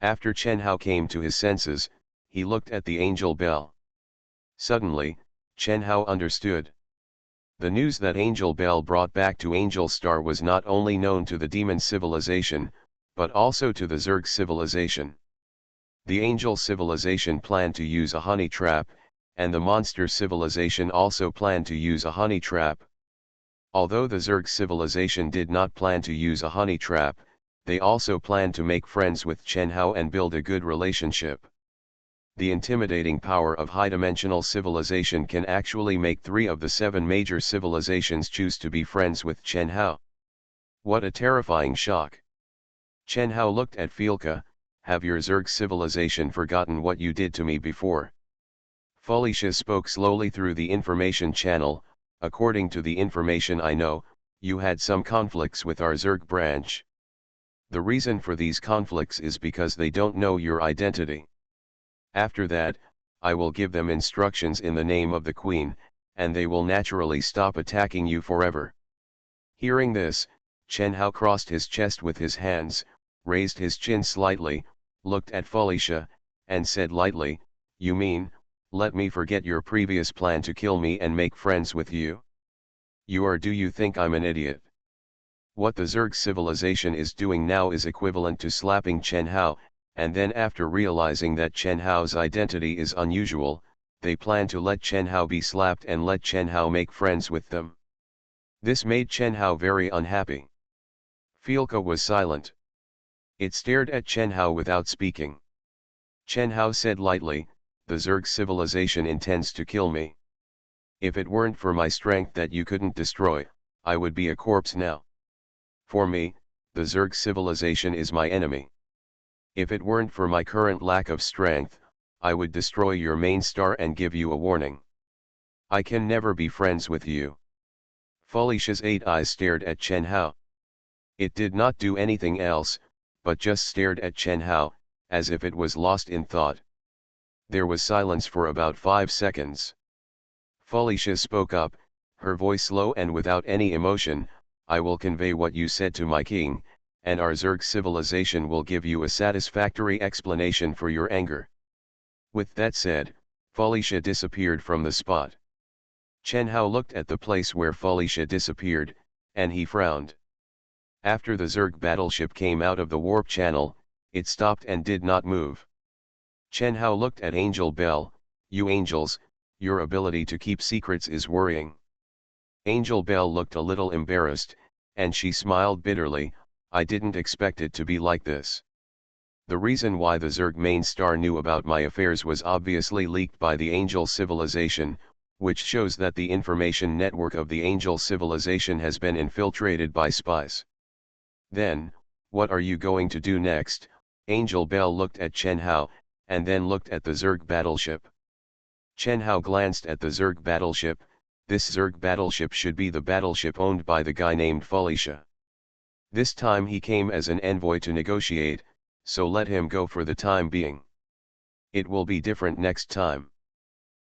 After Chen Hao came to his senses, he looked at the Angel Bell. Suddenly, Chen Hao understood. The news that Angel Bell brought back to Angel Star was not only known to the demon civilization, but also to the Zerg civilization. The angel civilization planned to use a honey trap, and the monster civilization also planned to use a honey trap. Although the Zerg civilization did not plan to use a honey trap, they also planned to make friends with Chen Hao and build a good relationship. The intimidating power of high-dimensional civilization can actually make 3 of the 7 major civilizations choose to be friends with Chen Hao. What a terrifying shock! Chen Hao looked at Filka. Have your Zerg civilization forgotten what you did to me before? Felicia spoke slowly through the information channel. According to the information I know, you had some conflicts with our Zerg branch. The reason for these conflicts is because they don't know your identity. After that, I will give them instructions in the name of the Queen, and they will naturally stop attacking you forever." Hearing this, Chen Hao crossed his chest with his hands, raised his chin slightly, looked at Felicia, and said lightly, "You mean, let me forget your previous plan to kill me and make friends with you? Do you think I'm an idiot?" What the Zerg civilization is doing now is equivalent to slapping Chen Hao, and then after realizing that Chen Hao's identity is unusual, they plan to let Chen Hao be slapped and let Chen Hao make friends with them. This made Chen Hao very unhappy. Fielka was silent. It stared at Chen Hao without speaking. Chen Hao said lightly, "The Zerg civilization intends to kill me. If it weren't for my strength that you couldn't destroy, I would be a corpse now. For me, the Zerg civilization is my enemy. If it weren't for my current lack of strength, I would destroy your main star and give you a warning. I can never be friends with you." Felicia's 8 eyes stared at Chen Hao. It did not do anything else, but just stared at Chen Hao, as if it was lost in thought. There was silence for about 5 seconds. Felicia spoke up, her voice low and without any emotion, "I will convey what you said to my king, and our Zerg civilization will give you a satisfactory explanation for your anger." With that said, Felicia disappeared from the spot. Chen Hao looked at the place where Felicia disappeared, and he frowned. After the Zerg battleship came out of the warp channel, it stopped and did not move. Chen Hao looked at Angel Bell. "You angels, your ability to keep secrets is worrying." Angel Bell looked a little embarrassed, and she smiled bitterly, "I didn't expect it to be like this. The reason why the Zerg main star knew about my affairs was obviously leaked by the Angel civilization, which shows that the information network of the Angel civilization has been infiltrated by spies. Then, what are you going to do next?" Angel Bell looked at Chen Hao, and then looked at the Zerg battleship. Chen Hao glanced at the Zerg battleship. This Zerg battleship should be the battleship owned by the guy named Felicia. This time he came as an envoy to negotiate, so let him go for the time being. It will be different next time.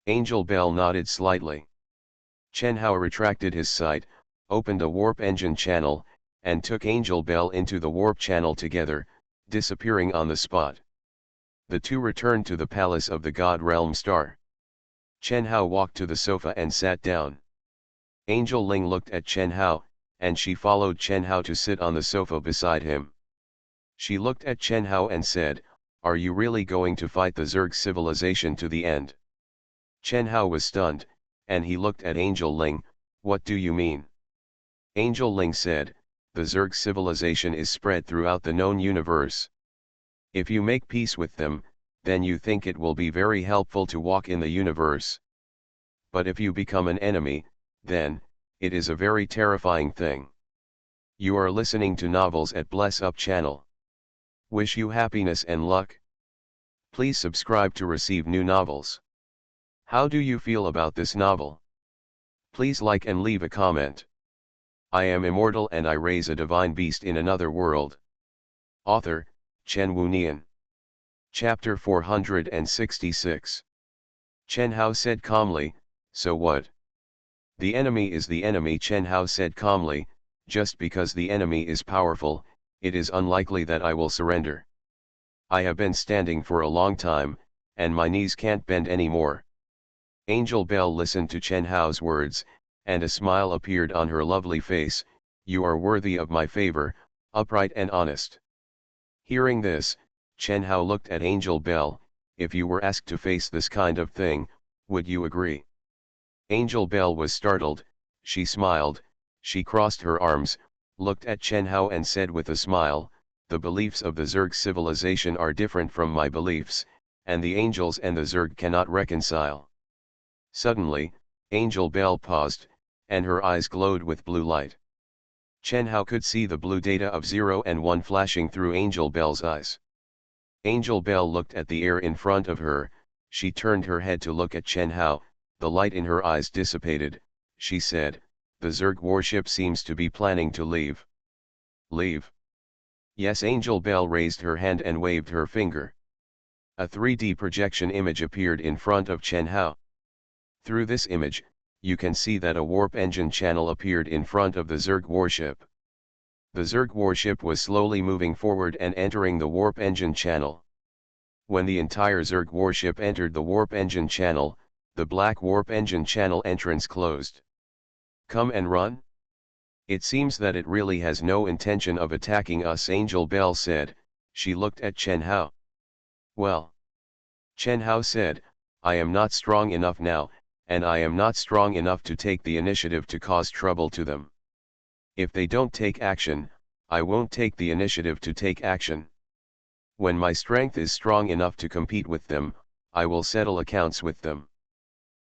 Angel Bell nodded slightly. Chen Hao retracted his sight, opened a warp engine channel, and took Angel Bell into the warp channel together, disappearing on the spot. The two returned to the palace of the God Realm Star. Chen Hao walked to the sofa and sat down. Angel Ling looked at Chen Hao, and she followed Chen Hao to sit on the sofa beside him. She looked at Chen Hao and said, "Are you really going to fight the Zerg civilization to the end?" Chen Hao was stunned, and he looked at Angel Ling. "What do you mean?" Angel Ling said, "The Zerg civilization is spread throughout the known universe. If you make peace with them, then you think it will be very helpful to walk in the universe. But if you become an enemy, then, it is a very terrifying thing." You are listening to novels at Bless Up channel. Wish you happiness and luck. Please subscribe to receive new novels. How do you feel about this novel? Please like and leave a comment. I am immortal and I raise a divine beast in another world. Author, Chen Wunian. Chapter 466. Chen Hao said calmly, "So what? The enemy is the enemy." Chen Hao said calmly, "Just because the enemy is powerful, it is unlikely that I will surrender. I have been standing for a long time, and my knees can't bend anymore." Angel Bell listened to Chen Hao's words, and a smile appeared on her lovely face. "You are worthy of my favor, upright and honest." Hearing this, Chen Hao looked at Angel Bell. "If you were asked to face this kind of thing, would you agree?" Angel Bell was startled. She smiled, she crossed her arms, looked at Chen Hao and said with a smile, "The beliefs of the Zerg civilization are different from my beliefs, and the angels and the Zerg cannot reconcile." Suddenly, Angel Bell paused, and her eyes glowed with blue light. Chen Hao could see the blue data of 0 and 1 flashing through Angel Bell's eyes. Angel Bell looked at the air in front of her. She turned her head to look at Chen Hao. The light in her eyes dissipated. She said, "The Zerg warship seems to be planning to leave." "Leave? Yes, Angel Bell raised her hand and waved her finger. A 3D projection image appeared in front of Chen Hao. Through this image, you can see that a warp engine channel appeared in front of the Zerg warship. The Zerg warship was slowly moving forward and entering the warp engine channel. When the entire Zerg warship entered the warp engine channel, the black warp engine channel entrance closed. Come and run? It seems that it really has no intention of attacking us, Angel Bell said. She looked at Chen Hao. Well. Chen Hao said, I am not strong enough now, and I am not strong enough to take the initiative to cause trouble to them. If they don't take action, I won't take the initiative to take action. When my strength is strong enough to compete with them, I will settle accounts with them.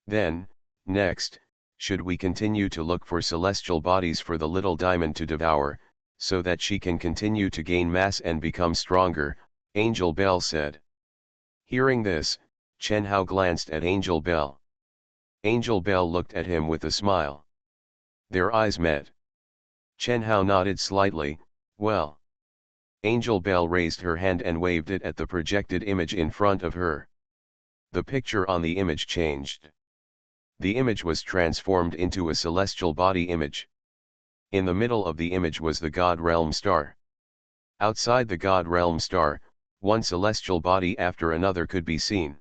Then, next, should we continue to look for celestial bodies for the little diamond to devour, so that she can continue to gain mass and become stronger, Angel Bell said. Hearing this, Chen Hao glanced at Angel Bell. Angel Bell looked at him with a smile. Their eyes met. Chen Hao nodded slightly. Well. Angel Bell raised her hand and waved it at the projected image in front of her. The picture on the image changed. The image was transformed into a celestial body image. In the middle of the image was the God Realm star. Outside the God Realm star, one celestial body after another could be seen.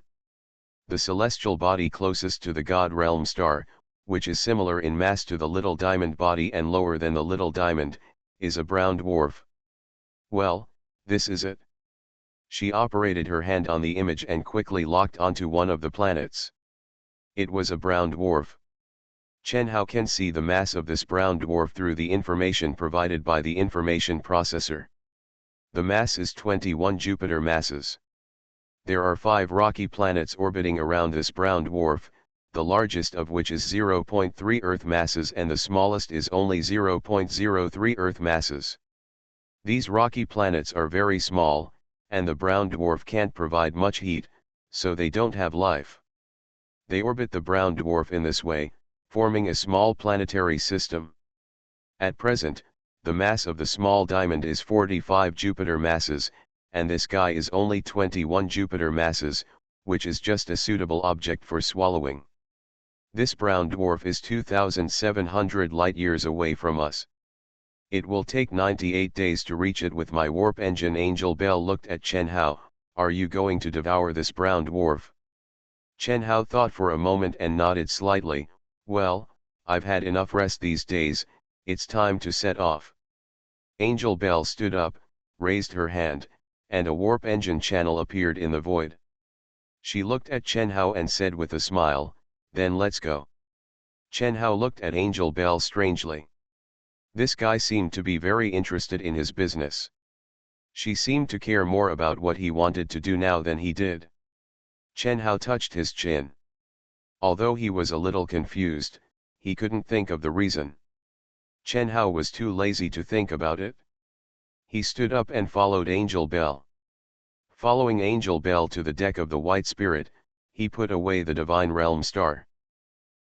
The celestial body closest to the God Realm star, which is similar in mass to the little diamond body and lower than the little diamond, is a brown dwarf. Well, this is it. She operated her hand on the image and quickly locked onto one of the planets. It was a brown dwarf. Chen Hao can see the mass of this brown dwarf through the information provided by the information processor. The mass is 21 Jupiter masses. There are 5 rocky planets orbiting around this brown dwarf, the largest of which is 0.3 Earth masses and the smallest is only 0.03 Earth masses. These rocky planets are very small, and the brown dwarf can't provide much heat, so they don't have life. They orbit the brown dwarf in this way, forming a small planetary system. At present, the mass of the small diamond is 45 Jupiter masses, and this guy is only 21 Jupiter masses, which is just a suitable object for swallowing. This brown dwarf is 2,700 light-years away from us. It will take 98 days to reach it with my warp engine. Angel Bell looked at Chen Hao. Are you going to devour this brown dwarf? Chen Hao thought for a moment and nodded slightly. Well, I've had enough rest these days, it's time to set off. Angel Bell stood up, raised her hand, and a warp engine channel appeared in the void. She looked at Chen Hao and said with a smile, then let's go. Chen Hao looked at Angel Bell strangely. This guy seemed to be very interested in his business. She seemed to care more about what he wanted to do now than he did. Chen Hao touched his chin. Although he was a little confused, he couldn't think of the reason. Chen Hao was too lazy to think about it. He stood up and followed Angel Bell. Following Angel Bell to the deck of the White Spirit, he put away the Divine Realm star.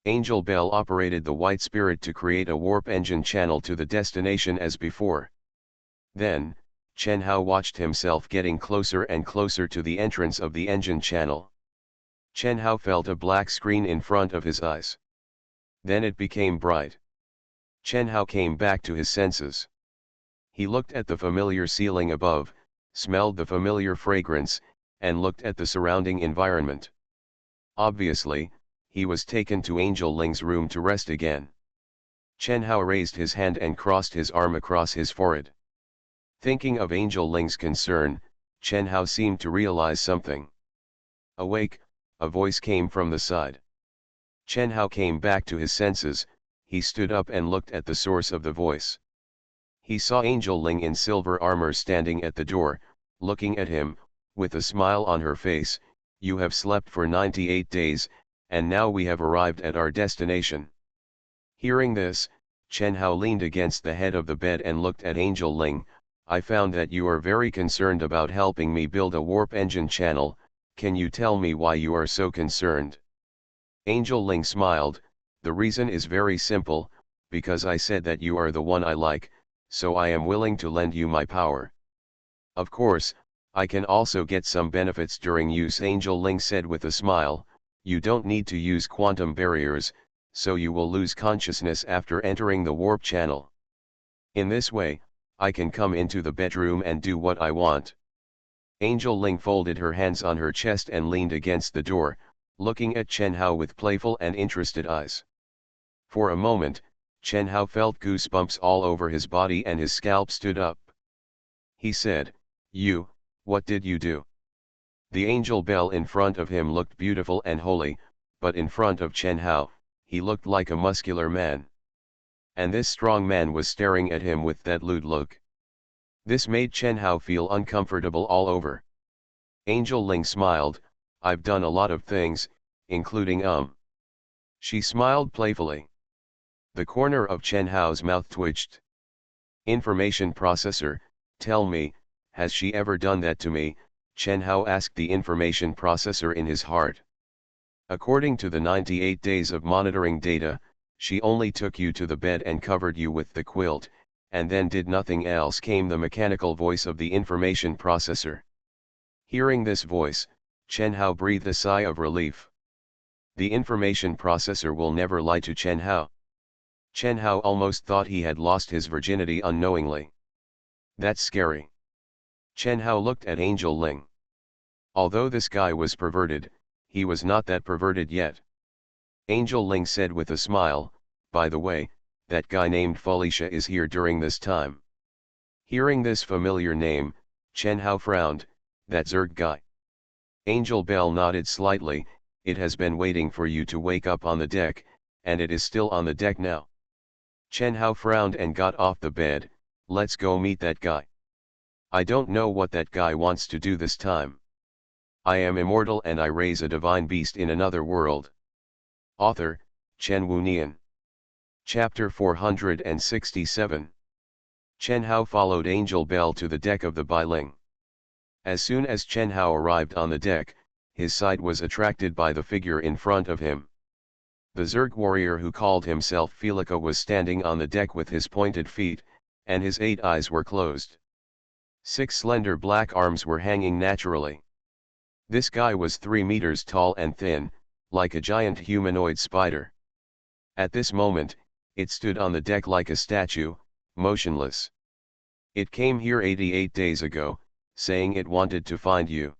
Angel Bell operated the White Spirit to create a warp engine channel to the destination as before. Then, Chen Hao watched himself getting closer and closer to the entrance of the engine channel. Chen Hao felt a black screen in front of his eyes. Then it became bright. Chen Hao came back to his senses. He looked at the familiar ceiling above, smelled the familiar fragrance, and looked at the surrounding environment. Obviously, he was taken to Angel Ling's room to rest again. Chen Hao raised his hand and crossed his arm across his forehead. Thinking of Angel Ling's concern, Chen Hao seemed to realize something. Awake, a voice came from the side. Chen Hao came back to his senses. He stood up and looked at the source of the voice. He saw Angel Ling in silver armor standing at the door, looking at him, with a smile on her face. You have slept for 98 days, and now we have arrived at our destination. Hearing this, Chen Hao leaned against the head of the bed and looked at Angel Ling. I found that you are very concerned about helping me build a warp engine channel. Can you tell me why you are so concerned? Angel Ling smiled. The reason is very simple, because I said that you are the one I like, so I am willing to lend you my power. Of course, I can also get some benefits during use, Angel Ling said with a smile. You don't need to use quantum barriers, so you will lose consciousness after entering the warp channel. In this way, I can come into the bedroom and do what I want. Angel Ling folded her hands on her chest and leaned against the door, looking at Chen Hao with playful and interested eyes. For a moment, Chen Hao felt goosebumps all over his body and his scalp stood up. He said, What did you do? The angel bell in front of him looked beautiful and holy, but in front of Chen Hao, he looked like a muscular man. And this strong man was staring at him with that lewd look. This made Chen Hao feel uncomfortable all over. Angel Ling smiled, I've done a lot of things, including She smiled playfully. The corner of Chen Hao's mouth twitched. Information processor, tell me, has she ever done that to me? Chen Hao asked the information processor in his heart. According to the 98 days of monitoring data, she only took you to the bed and covered you with the quilt, and then did nothing else, came the mechanical voice of the information processor. Hearing this voice, Chen Hao breathed a sigh of relief. The information processor will never lie to Chen Hao. Chen Hao almost thought he had lost his virginity unknowingly. That's scary. Chen Hao looked at Angel Ling. Although this guy was perverted, he was not that perverted yet. Angel Ling said with a smile, by the way, that guy named Felicia is here during this time. Hearing this familiar name, Chen Hao frowned, that Zerg guy. Angel Bell nodded slightly, it has been waiting for you to wake up on the deck, and it is still on the deck now. Chen Hao frowned and got off the bed, let's go meet that guy. I don't know what that guy wants to do this time. I am immortal and I raise a divine beast in another world. Author, Chen Wunian. Chapter 467. Chen Hao followed Angel Bell to the deck of the Bailing. As soon as Chen Hao arrived on the deck, his sight was attracted by the figure in front of him. The Zerg warrior who called himself Felica was standing on the deck with his pointed feet, and his 8 eyes were closed. 6 slender black arms were hanging naturally. This guy was 3 meters tall and thin, like a giant humanoid spider. At this moment, it stood on the deck like a statue, motionless. It came here 88 days ago, saying it wanted to find you.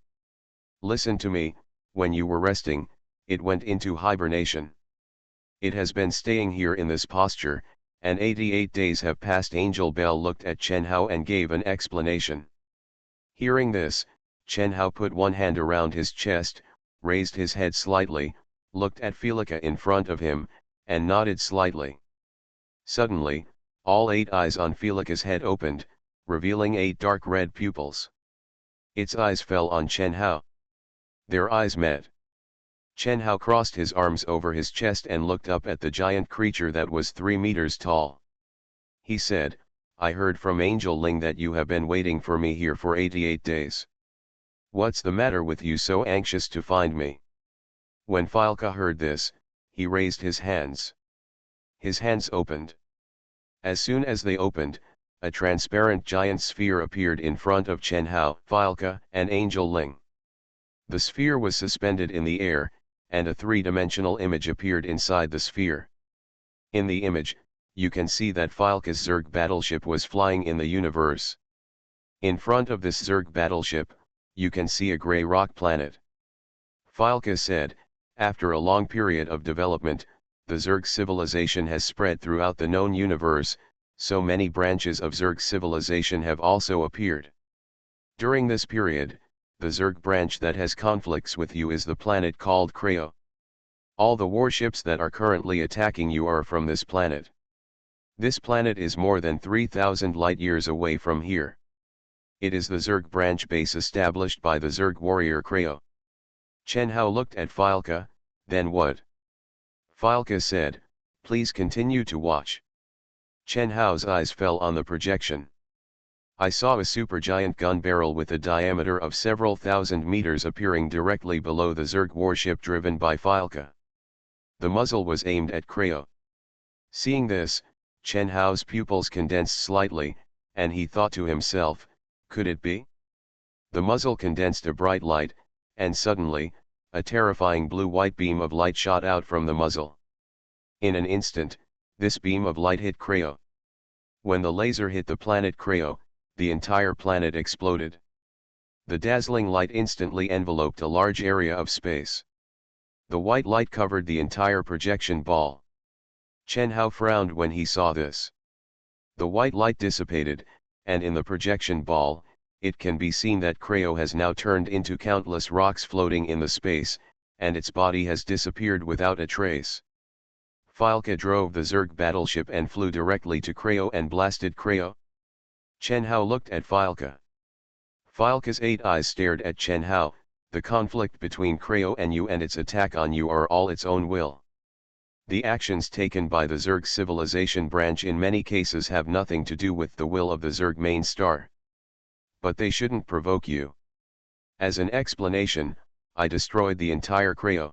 Listen to me, when you were resting, it went into hibernation. It has been staying here in this posture, and 88 days have passed. Angel Bell looked at Chen Hao and gave an explanation. Hearing this, Chen Hao put one hand around his chest, raised his head slightly, looked at Felica in front of him, and nodded slightly. Suddenly, all 8 eyes on Felica's head opened, revealing 8 dark red pupils. Its eyes fell on Chen Hao. Their eyes met. Chen Hao crossed his arms over his chest and looked up at the giant creature that was 3 meters tall. He said, I heard from Angel Ling that you have been waiting for me here for 88 days. What's the matter with you so anxious to find me? When Felica heard this, he raised his hands. His hands opened. As soon as they opened, a transparent giant sphere appeared in front of Chen Hao, Felica, and Angel Ling. The sphere was suspended in the air, and a 3-dimensional image appeared inside the sphere. In the image, you can see that Felica's Zerg battleship was flying in the universe. In front of this Zerg battleship, you can see a gray rock planet. Felica said, after a long period of development, the Zerg civilization has spread throughout the known universe, so many branches of Zerg civilization have also appeared. During this period, the Zerg branch that has conflicts with you is the planet called Creo. All the warships that are currently attacking you are from this planet. This planet is more than 3,000 light-years away from here. It is the Zerg branch base established by the Zerg warrior Creo. Chen Hao looked at Felica, then what? Felica said, please continue to watch. Chen Hao's eyes fell on the projection. I saw a supergiant gun barrel with a diameter of several thousand meters appearing directly below the Zerg warship driven by Felica. The muzzle was aimed at Creo. Seeing this, Chen Hao's pupils condensed slightly, and he thought to himself, could it be? The muzzle condensed a bright light, and suddenly, a terrifying blue-white beam of light shot out from the muzzle. In an instant, this beam of light hit Creo. When the laser hit the planet Creo, the entire planet exploded. The dazzling light instantly enveloped a large area of space. The white light covered the entire projection ball. Chen Hao frowned when he saw this. The white light dissipated, and in the projection ball, it can be seen that Creo has now turned into countless rocks floating in the space, and its body has disappeared without a trace. Falca drove the Zerg battleship and flew directly to Creo and blasted Creo. Chen Hao looked at Falca. Falca's 8 eyes stared at Chen Hao. The conflict between Creo and you and its attack on you are all its own will. The actions taken by the Zerg civilization branch in many cases have nothing to do with the will of the Zerg main star. But they shouldn't provoke you. As an explanation, I destroyed the entire Creo.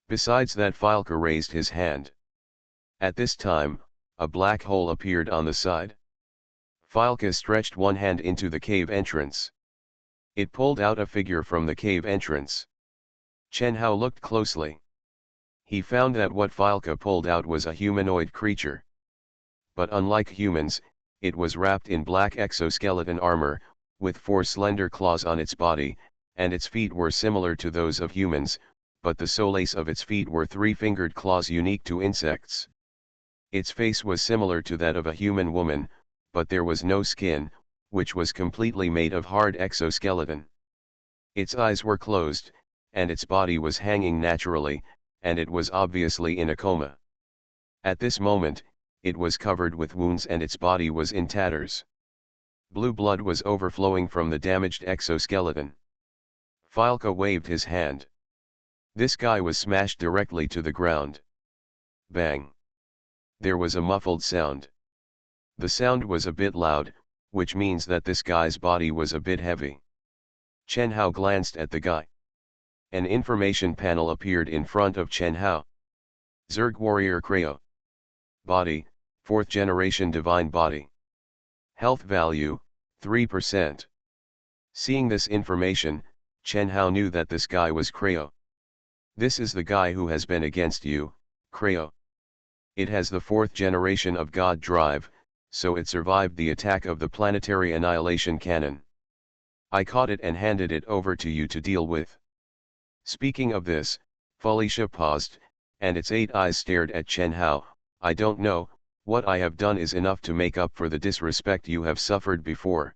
Besides that, Falca raised his hand. At this time, a black hole appeared on the side. Falca stretched one hand into the cave entrance. It pulled out a figure from the cave entrance. Chen Hao looked closely. He found that what Falca pulled out was a humanoid creature. But unlike humans, it was wrapped in black exoskeleton armor, with 4 slender claws on its body, and its feet were similar to those of humans, but the soles of its feet were 3-fingered claws unique to insects. Its face was similar to that of a human woman, but there was no skin, which was completely made of hard exoskeleton. Its eyes were closed, and its body was hanging naturally, and it was obviously in a coma. At this moment, it was covered with wounds and its body was in tatters. Blue blood was overflowing from the damaged exoskeleton. Falca waved his hand. This guy was smashed directly to the ground. Bang! There was a muffled sound. The sound was a bit loud, which means that this guy's body was a bit heavy. Chen Hao glanced at the guy. An information panel appeared in front of Chen Hao. Zerg Warrior Creo. Body, 4th generation divine body. Health value, 3%. Seeing this information, Chen Hao knew that this guy was Creo. This is the guy who has been against you, Creo. It has the 4th generation of God drive, so it survived the attack of the planetary annihilation cannon. I caught it and handed it over to you to deal with. Speaking of this, Felicia paused, and its 8 eyes stared at Chen Hao. I don't know, what I have done is enough to make up for the disrespect you have suffered before.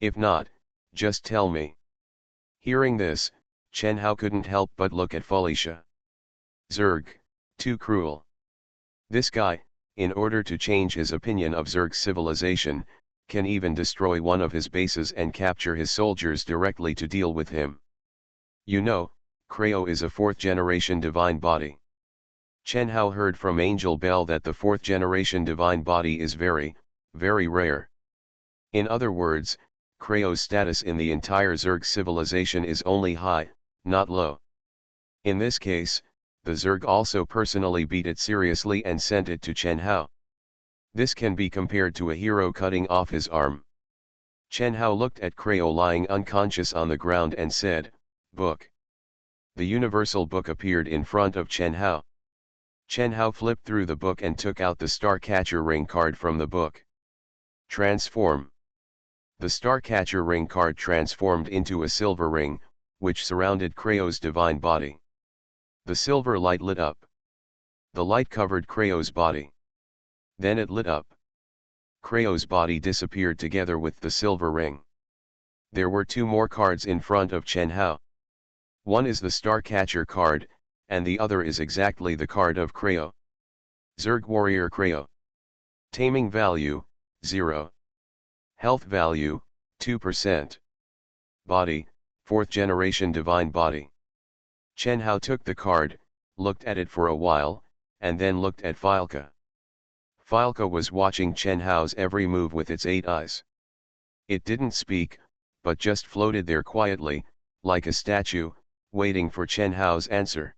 If not, just tell me. Hearing this, Chen Hao couldn't help but look at Felicia. Zerg, too cruel. This guy, in order to change his opinion of Zerg civilization, can even destroy one of his bases and capture his soldiers directly to deal with him. You know, Creo is a 4th generation divine body. Chen Hao heard from Angel Bell that the 4th generation divine body is very, very rare. In other words, Creo's status in the entire Zerg civilization is only high, not low. In this case, the Zerg also personally beat it seriously and sent it to Chen Hao. This can be compared to a hero cutting off his arm. Chen Hao looked at Creo lying unconscious on the ground and said, "Book." The universal book appeared in front of Chen Hao. Chen Hao flipped through the book and took out the Starcatcher ring card from the book. Transform. The Starcatcher ring card transformed into a silver ring, which surrounded Creo's divine body. The silver light lit up. The light covered Creo's body. Then it lit up. Creo's body disappeared together with the silver ring. There were 2 more cards in front of Chen Hao. One is the Starcatcher card, and the other is exactly the card of Creo. Zerg Warrior Creo. Taming value, 0. Health value, 2%. Body, 4th generation divine body. Chen Hao took the card, looked at it for a while, and then looked at Falca. Falca was watching Chen Hao's every move with its 8 eyes. It didn't speak, but just floated there quietly, like a statue, waiting for Chen Hao's answer.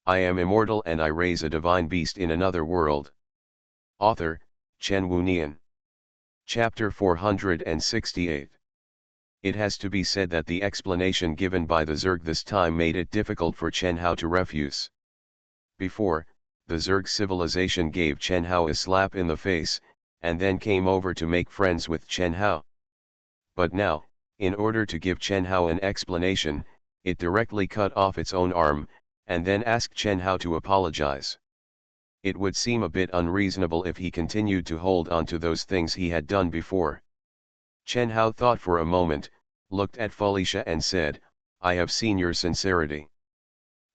I am immortal and I raise a divine beast in another world. Author, Chen Wunian. Chapter 468. It has to be said that the explanation given by the Zerg this time made it difficult for Chen Hao to refuse. Before, the Zerg civilization gave Chen Hao a slap in the face, and then came over to make friends with Chen Hao. But now, in order to give Chen Hao an explanation, it directly cut off its own arm, and then asked Chen Hao to apologize. It would seem a bit unreasonable if he continued to hold on to those things he had done before. Chen Hao thought for a moment, looked at Felicia and said, "I have seen your sincerity.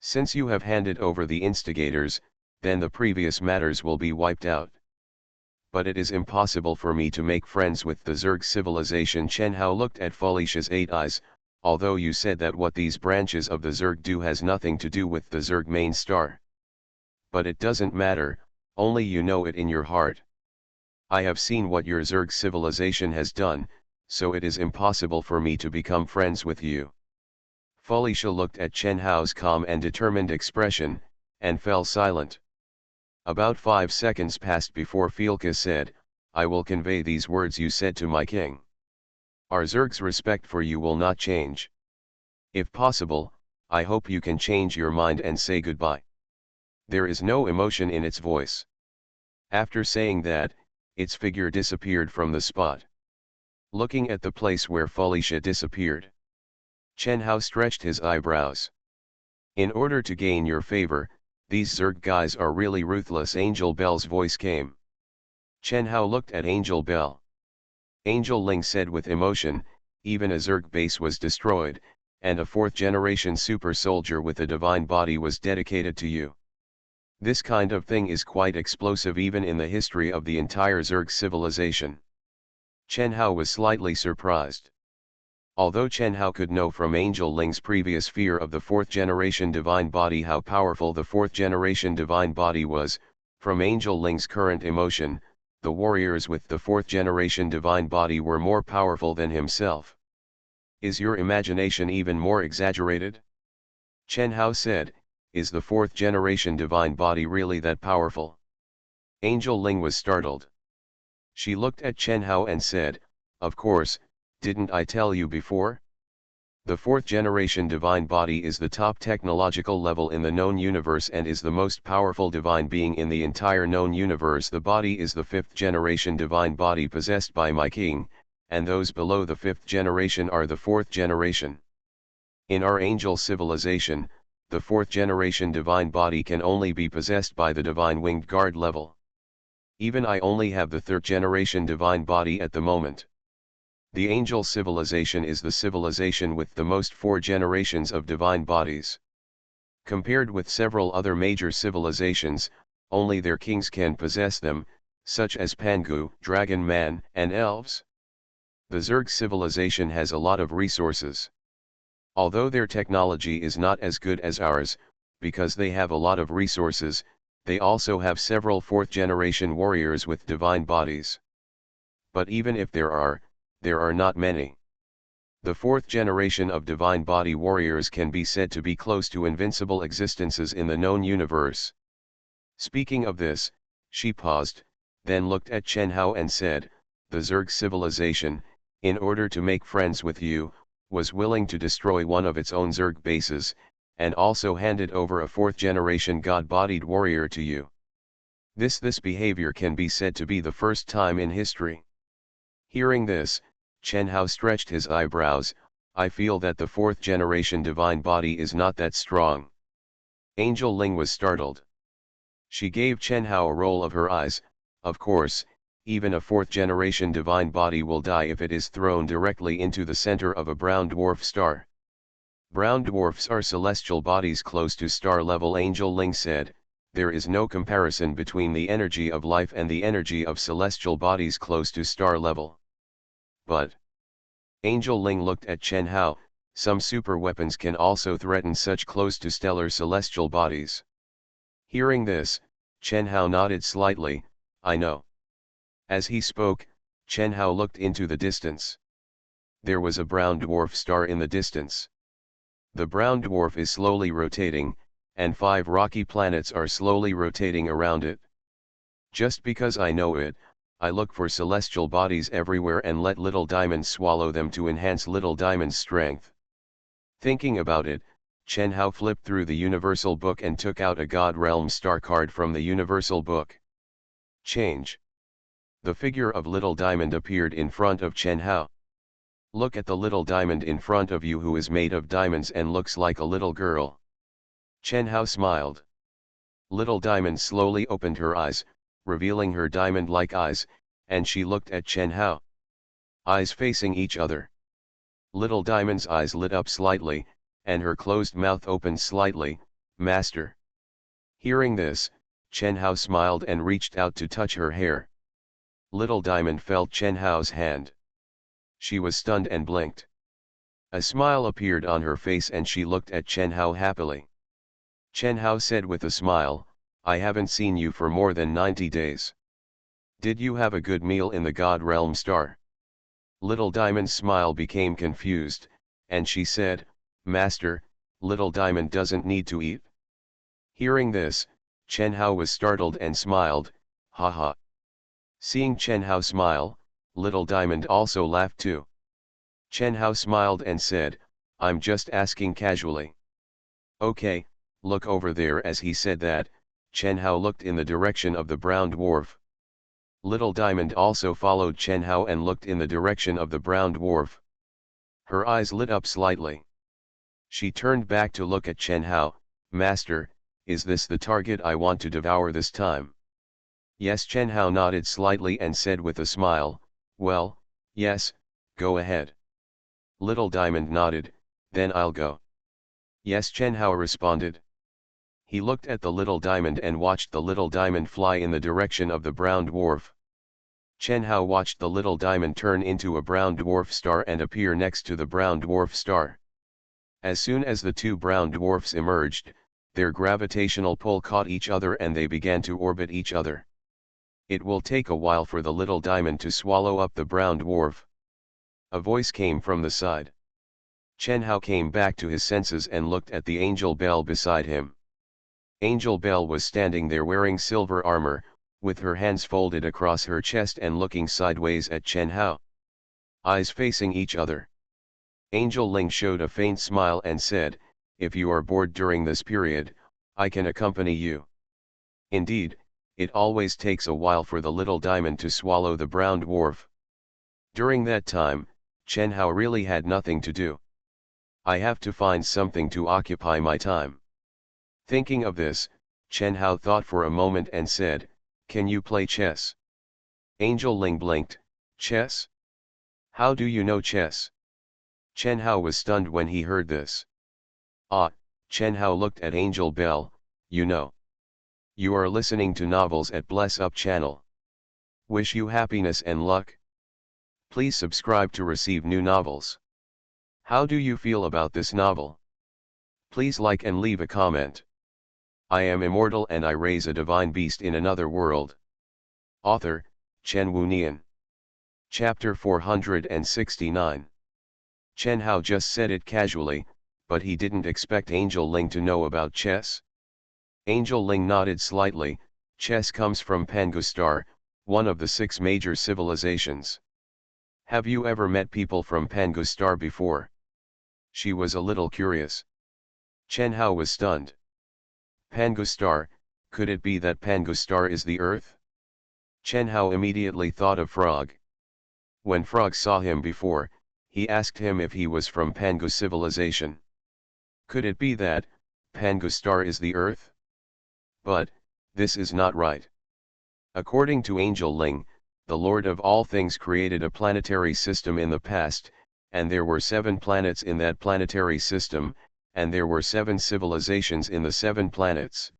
Since you have handed over the instigators, then the previous matters will be wiped out. But it is impossible for me to make friends with the Zerg civilization." Chen Hao looked at Felicia's 8 eyes, "Although you said that what these branches of the Zerg do has nothing to do with the Zerg main star. But it doesn't matter, only you know it in your heart. I have seen what your Zerg civilization has done, so it is impossible for me to become friends with you." Felicia looked at Chen Hao's calm and determined expression, and fell silent. About 5 seconds passed before Filka said, "I will convey these words you said to my king. Our Zerg's respect for you will not change. If possible, I hope you can change your mind and say goodbye." There is no emotion in its voice. After saying that, its figure disappeared from the spot. Looking at the place where Felicia disappeared, Chen Hao stretched his eyebrows. "In order to gain your favor, these Zerg guys are really ruthless." Angel Bell's voice came. Chen Hao looked at Angel Bell. Angel Ling said with emotion, "Even a Zerg base was destroyed, and a 4th-generation super soldier with a divine body was dedicated to you. This kind of thing is quite explosive even in the history of the entire Zerg civilization." Chen Hao was slightly surprised. Although Chen Hao could know from Angel Ling's previous fear of the 4th-generation divine body how powerful the 4th-generation divine body was, from Angel Ling's current emotion, the warriors with the 4th-generation divine body were more powerful than himself. "Is your imagination even more exaggerated?" Chen Hao said, "Is the 4th-generation divine body really that powerful?" Angel Ling was startled. She looked at Chen Hao and said, "Of course, didn't I tell you before? The 4th-generation divine body is the top technological level in the known universe and is the most powerful divine being in the entire known universe. The body is the 5th-generation divine body possessed by my king, and those below the 5th generation are the 4th generation. In our angel civilization, the 4th generation divine body can only be possessed by the divine winged guard level. Even I only have the 3rd generation divine body at the moment. The angel civilization is the civilization with the most 4 generations of divine bodies. Compared with several other major civilizations, only their kings can possess them, such as Pangu, Dragon Man, and Elves. The Zerg civilization has a lot of resources. Although their technology is not as good as ours, because they have a lot of resources, they also have several 4th generation warriors with divine bodies. But even if there are not many. The 4th generation of divine body warriors can be said to be close to invincible existences in the known universe. Speaking of this, she paused, then looked at Chen Hao and said, "The Zerg civilization, in order to make friends with you, was willing to destroy one of its own Zerg bases, and also handed over a 4th generation god-bodied warrior to you. This behavior can be said to be the first time in history." Hearing this, Chen Hao stretched his eyebrows. "I feel that the 4th generation divine body is not that strong." Angel Ling was startled. She gave Chen Hao a roll of her eyes. "Of course, even a 4th generation divine body will die if it is thrown directly into the center of a brown dwarf star. Brown dwarfs are celestial bodies close to star level." Angel Ling said, "There is no comparison between the energy of life and the energy of celestial bodies close to star level." But Angel Ling looked at Chen Hao. "Some super weapons can also threaten such close to stellar celestial bodies." Hearing this, Chen Hao nodded slightly. "I know." As he spoke, Chen Hao looked into the distance. There was a brown dwarf star in the distance. The brown dwarf is slowly rotating, and 5 rocky planets are slowly rotating around it. Just because I know it, I look for celestial bodies everywhere and let Little Diamond swallow them to enhance Little Diamond's strength. Thinking about it, Chen Hao flipped through the Universal Book and took out a God Realm Star card from the Universal Book. Change. The figure of Little Diamond appeared in front of Chen Hao. Look at the little diamond in front of you who is made of diamonds and looks like a little girl. Chen Hao smiled. Little Diamond slowly opened her eyes, revealing her diamond-like eyes, and she looked at Chen Hao. Eyes facing each other. Little Diamond's eyes lit up slightly, and her closed mouth opened slightly. Master. Hearing this, Chen Hao smiled and reached out to touch her hair. Little Diamond felt Chen Hao's hand. She was stunned and blinked. A smile appeared on her face and she looked at Chen Hao happily. Chen Hao said with a smile, I haven't seen you for more than 90 days. Did you have a good meal in the God Realm Star? Little Diamond's smile became confused, and she said, Master, Little Diamond doesn't need to eat. Hearing this, Chen Hao was startled and smiled, haha. Seeing Chen Hao smile, Little Diamond also laughed too. Chen Hao smiled and said, I'm just asking casually. Okay, look over there. As he said that, Chen Hao looked in the direction of the brown dwarf. Little Diamond also followed Chen Hao and looked in the direction of the brown dwarf. Her eyes lit up slightly. She turned back to look at Chen Hao. Master, is this the target I want to devour this time? Yes. Chen Hao nodded slightly and said with a smile, well, yes, go ahead. Little Diamond nodded, then I'll go. Yes, Chen Hao responded. He looked at the little diamond and watched the little diamond fly in the direction of the brown dwarf. Chen Hao watched the little diamond turn into a brown dwarf star and appear next to the brown dwarf star. As soon as the two brown dwarfs emerged, their gravitational pull caught each other and they began to orbit each other. It will take a while for the little diamond to swallow up the brown dwarf. A voice came from the side. Chen Hao came back to his senses and looked at the Angel Belle beside him. Angel Belle was standing there wearing silver armor, with her hands folded across her chest and looking sideways at Chen Hao. Eyes facing each other. Angel Ling showed a faint smile and said, if you are bored during this period, I can accompany you. Indeed, it always takes a while for the little diamond to swallow the brown dwarf. During that time, Chen Hao really had nothing to do. I have to find something to occupy my time. Thinking of this, Chen Hao thought for a moment and said, can you play chess? Angel Ling blinked, chess? How do you know chess? Chen Hao was stunned when he heard this. Ah, Chen Hao looked at Angel Belle, you know. You are listening to novels at Bless Up channel. Wish you happiness and luck. Please subscribe to receive new novels. How do you feel about this novel? Please like and leave a comment. I am immortal and I raise a divine beast in another world. Author, Chen Wunian. Chapter 469. Chen Hao just said it casually, but he didn't expect Angel Ling to know about chess. Angel Ling nodded slightly. Chess comes from Pangustar, one of the 6 major civilizations. Have you ever met people from Pangustar before? She was a little curious. Chen Hao was stunned. Pangustar, could it be that Pangustar is the Earth? Chen Hao immediately thought of Frog. When Frog saw him before, he asked him if he was from Pangu civilization. Could it be that Pangustar is the Earth? But this is not right. According to Angel Ling, the Lord of all things created a planetary system in the past, and there were 7 planets in that planetary system, and there were 7 civilizations in the 7 planets.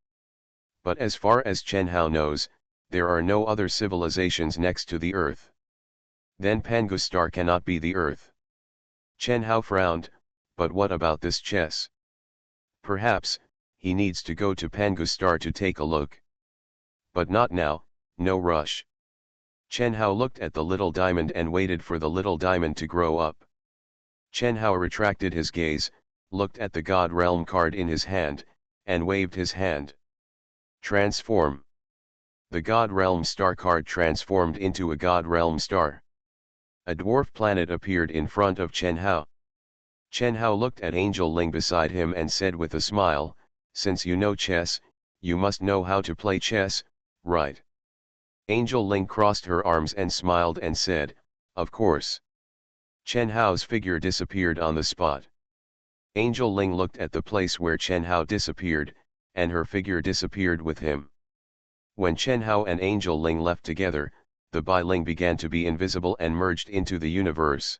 But as far as Chen Hao knows, there are no other civilizations next to the Earth. Then Pangustar cannot be the Earth. Chen Hao frowned, but what about this chess? Perhaps, he needs to go to Pangustar to take a look. But not now, no rush. Chen Hao looked at the little diamond and waited for the little diamond to grow up. Chen Hao retracted his gaze, looked at the God Realm card in his hand, and waved his hand. Transform. The God Realm Star card transformed into a God Realm Star. A dwarf planet appeared in front of Chen Hao. Chen Hao looked at Angel Ling beside him and said with a smile, "Since you know chess, you must know how to play chess, right?" Angel Ling crossed her arms and smiled and said, "Of course." Chen Hao's figure disappeared on the spot. Angel Ling looked at the place where Chen Hao disappeared, and her figure disappeared with him. When Chen Hao and Angel Ling left together, the Bai Ling began to be invisible and merged into the universe.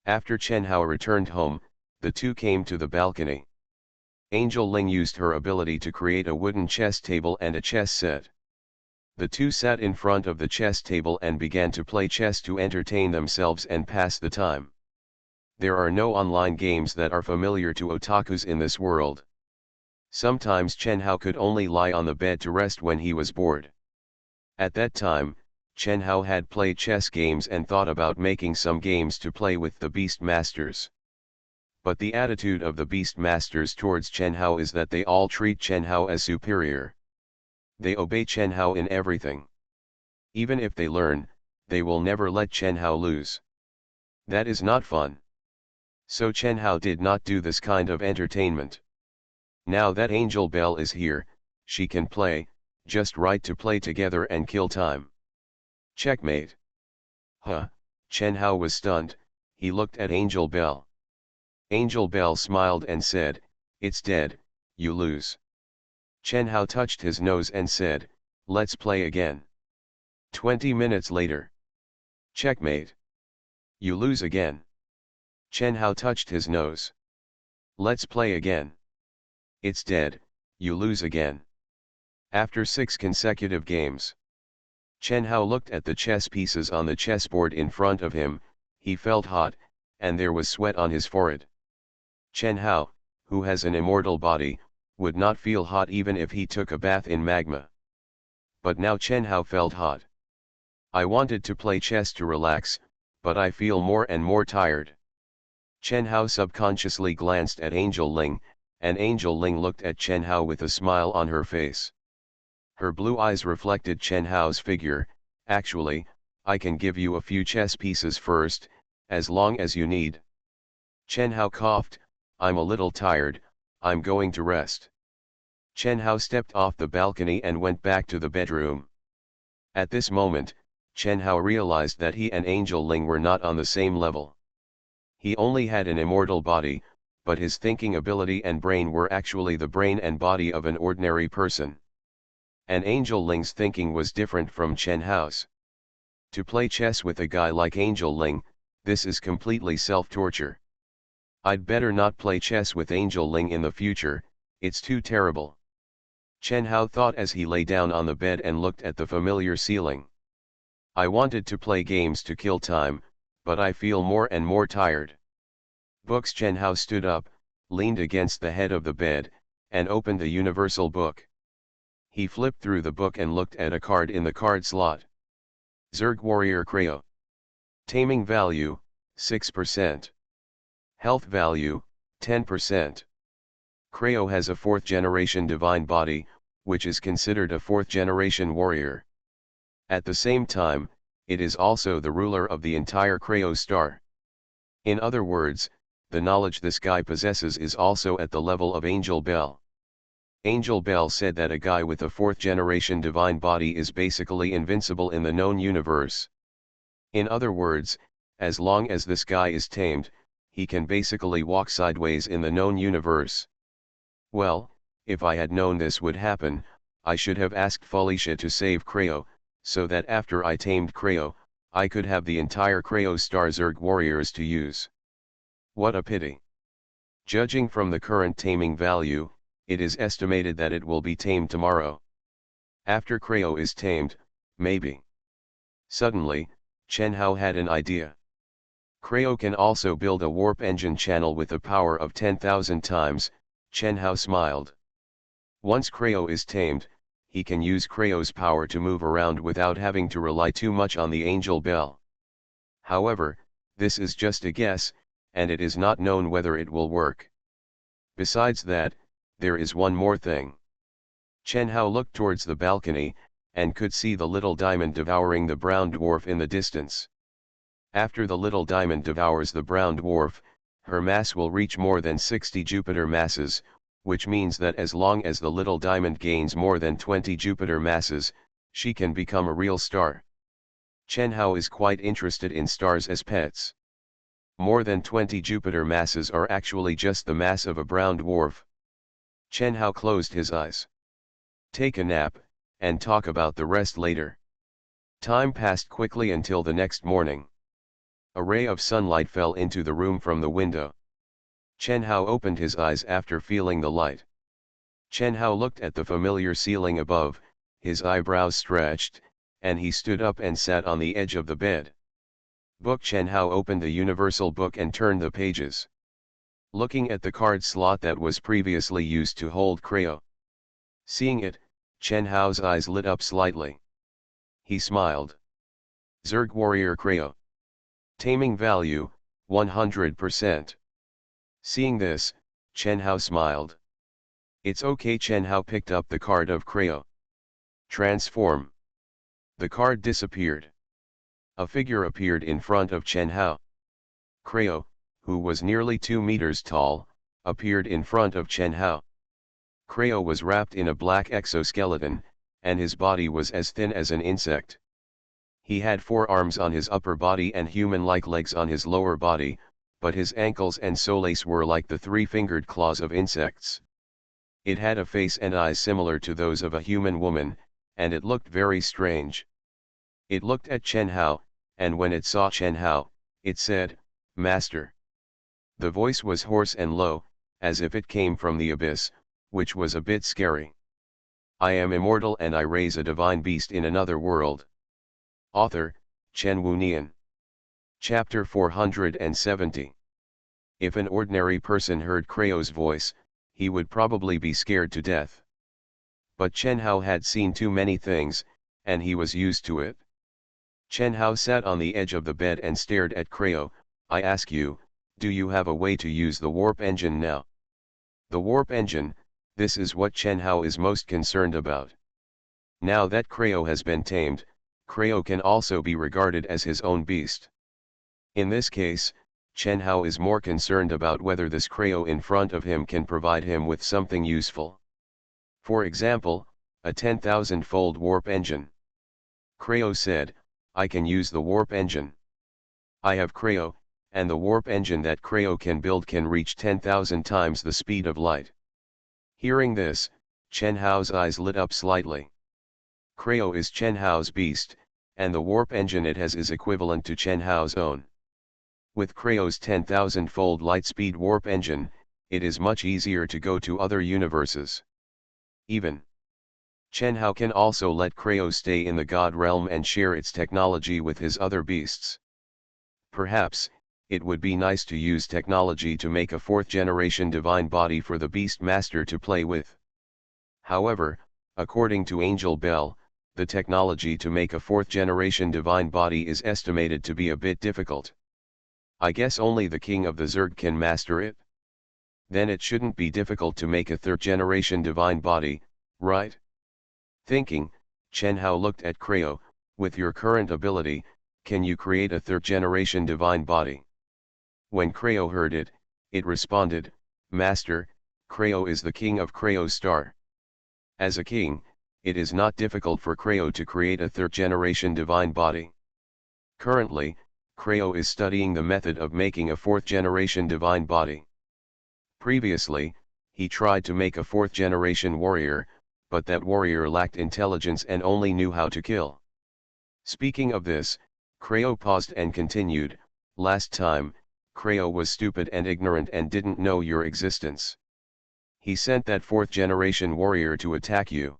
After Chen Hao returned home, the two came to the balcony. Angel Ling used her ability to create a wooden chess table and a chess set. The two sat in front of the chess table and began to play chess to entertain themselves and pass the time. There are no online games that are familiar to otakus in this world. Sometimes Chen Hao could only lie on the bed to rest when he was bored. At that time, Chen Hao had played chess games and thought about making some games to play with the Beast Masters. But the attitude of the Beast Masters towards Chen Hao is that they all treat Chen Hao as superior. They obey Chen Hao in everything. Even if they learn, they will never let Chen Hao lose. That is not fun. So Chen Hao did not do this kind of entertainment. Now that Angel Bell is here, she can play, just right to play together and kill time. Checkmate. Huh, Chen Hao was stunned, he looked at Angel Bell. Angel Bell smiled and said, "It's dead, you lose." Chen Hao touched his nose and said, "Let's play again." 20 minutes later. Checkmate. You lose again. Chen Hao touched his nose. Let's play again. It's dead, you lose again. After 6 consecutive games. Chen Hao looked at the chess pieces on the chessboard in front of him, he felt hot, and there was sweat on his forehead. Chen Hao, who has an immortal body, would not feel hot even if he took a bath in magma. But now Chen Hao felt hot. I wanted to play chess to relax, but I feel more and more tired. Chen Hao subconsciously glanced at Angel Ling, and Angel Ling looked at Chen Hao with a smile on her face. Her blue eyes reflected Chen Hao's figure. "Actually, I can give you a few chess pieces first, as long as you need." Chen Hao coughed, "I'm a little tired, I'm going to rest." Chen Hao stepped off the balcony and went back to the bedroom. At this moment, Chen Hao realized that he and Angel Ling were not on the same level. He only had an immortal body, but his thinking ability and brain were actually the brain and body of an ordinary person. And Angel Ling's thinking was different from Chen Hao's. To play chess with a guy like Angel Ling, this is completely self-torture. I'd better not play chess with Angel Ling in the future, it's too terrible. Chen Hao thought as he lay down on the bed and looked at the familiar ceiling. I wanted to play games to kill time, but I feel more and more tired. Books. Chen Hao stood up, leaned against the head of the bed, and opened the universal book. He flipped through the book and looked at a card in the card slot. Zerg Warrior Creo. Taming value, 6%. Health value, 10%. Creo has a 4th generation divine body, which is considered a 4th generation warrior. At the same time, it is also the ruler of the entire Creo star. In other words, the knowledge this guy possesses is also at the level of Angel Bell. Angel Bell said that a guy with a 4th generation divine body is basically invincible in the known universe. In other words, as long as this guy is tamed, he can basically walk sideways in the known universe. Well, if I had known this would happen, I should have asked Felicia to save Creo, so that after I tamed Creo, I could have the entire Creo star Zerg warriors to use. What a pity. Judging from the current taming value, it is estimated that it will be tamed tomorrow. After Creo is tamed, maybe. Suddenly, Chen Hao had an idea. Creo can also build a warp engine channel with a power of 10,000 times, Chen Hao smiled. Once Creo is tamed, he can use Creo's power to move around without having to rely too much on the Angel Bell. However, this is just a guess, and it is not known whether it will work. Besides that, there is one more thing. Chen Hao looked towards the balcony, and could see the little diamond devouring the brown dwarf in the distance. After the little diamond devours the brown dwarf, her mass will reach more than 60 Jupiter masses, which means that as long as the little diamond gains more than 20 Jupiter masses, she can become a real star. Chen Hao is quite interested in stars as pets. More than 20 Jupiter masses are actually just the mass of a brown dwarf. Chen Hao closed his eyes. Take a nap, and talk about the rest later. Time passed quickly until the next morning. A ray of sunlight fell into the room from the window. Chen Hao opened his eyes after feeling the light. Chen Hao looked at the familiar ceiling above, his eyebrows stretched, and he stood up and sat on the edge of the bed. Book. Chen Hao opened the universal book and turned the pages. Looking at the card slot that was previously used to hold Creo. Seeing it, Chen Hao's eyes lit up slightly. He smiled. Zerg Warrior Creo. Taming value, 100%. Seeing this, Chen Hao smiled. It's okay. Chen Hao picked up the card of Creo. Transform. The card disappeared. A figure appeared in front of Chen Hao. Creo, who was nearly 2 meters tall, appeared in front of Chen Hao. Creo was wrapped in a black exoskeleton, and his body was as thin as an insect. He had 4 arms on his upper body and human-like legs on his lower body, but his ankles and soles were like the 3-fingered claws of insects. It had a face and eyes similar to those of a human woman, and it looked very strange. It looked at Chen Hao, and when it saw Chen Hao, it said, "Master." The voice was hoarse and low, as if it came from the abyss, which was a bit scary. I am immortal and I raise a divine beast in another world. Author, Chen Wunian. Chapter 470. If an ordinary person heard Creo's voice, he would probably be scared to death. But Chen Hao had seen too many things, and he was used to it. Chen Hao sat on the edge of the bed and stared at Creo. I ask you, do you have a way to use the warp engine now? The warp engine, this is what Chen Hao is most concerned about. Now that Creo has been tamed, Creo can also be regarded as his own beast. In this case, Chen Hao is more concerned about whether this Creo in front of him can provide him with something useful. For example, a 10,000-fold warp engine. Creo said, I can use the warp engine. I have Creo, and the warp engine that Creo can build can reach 10,000 times the speed of light. Hearing this, Chen Hao's eyes lit up slightly. Creo is Chen Hao's beast, and the warp engine it has is equivalent to Chen Hao's own. With Creo's 10,000-fold light-speed warp engine, it is much easier to go to other universes. Even Chen Hao can also let Creo stay in the God realm and share its technology with his other beasts. Perhaps, it would be nice to use technology to make a 4th-generation divine body for the Beast Master to play with. However, according to Angel Bell, the technology to make a 4th-generation divine body is estimated to be a bit difficult. I guess only the king of the Zerg can master it? Then it shouldn't be difficult to make a 3rd-generation divine body, right? Thinking, Chen Hao looked at Creo. With your current ability, can you create a 3rd-generation divine body? When Creo heard it, it responded, Master, Creo is the king of Creo Star. As a king, it is not difficult for Creo to create a 3rd-generation divine body. Currently, Creo is studying the method of making a 4th-generation divine body. Previously, he tried to make a 4th-generation warrior, but that warrior lacked intelligence and only knew how to kill. Speaking of this, Creo paused and continued, last time, Creo was stupid and ignorant and didn't know your existence. He sent that 4th-generation warrior to attack you.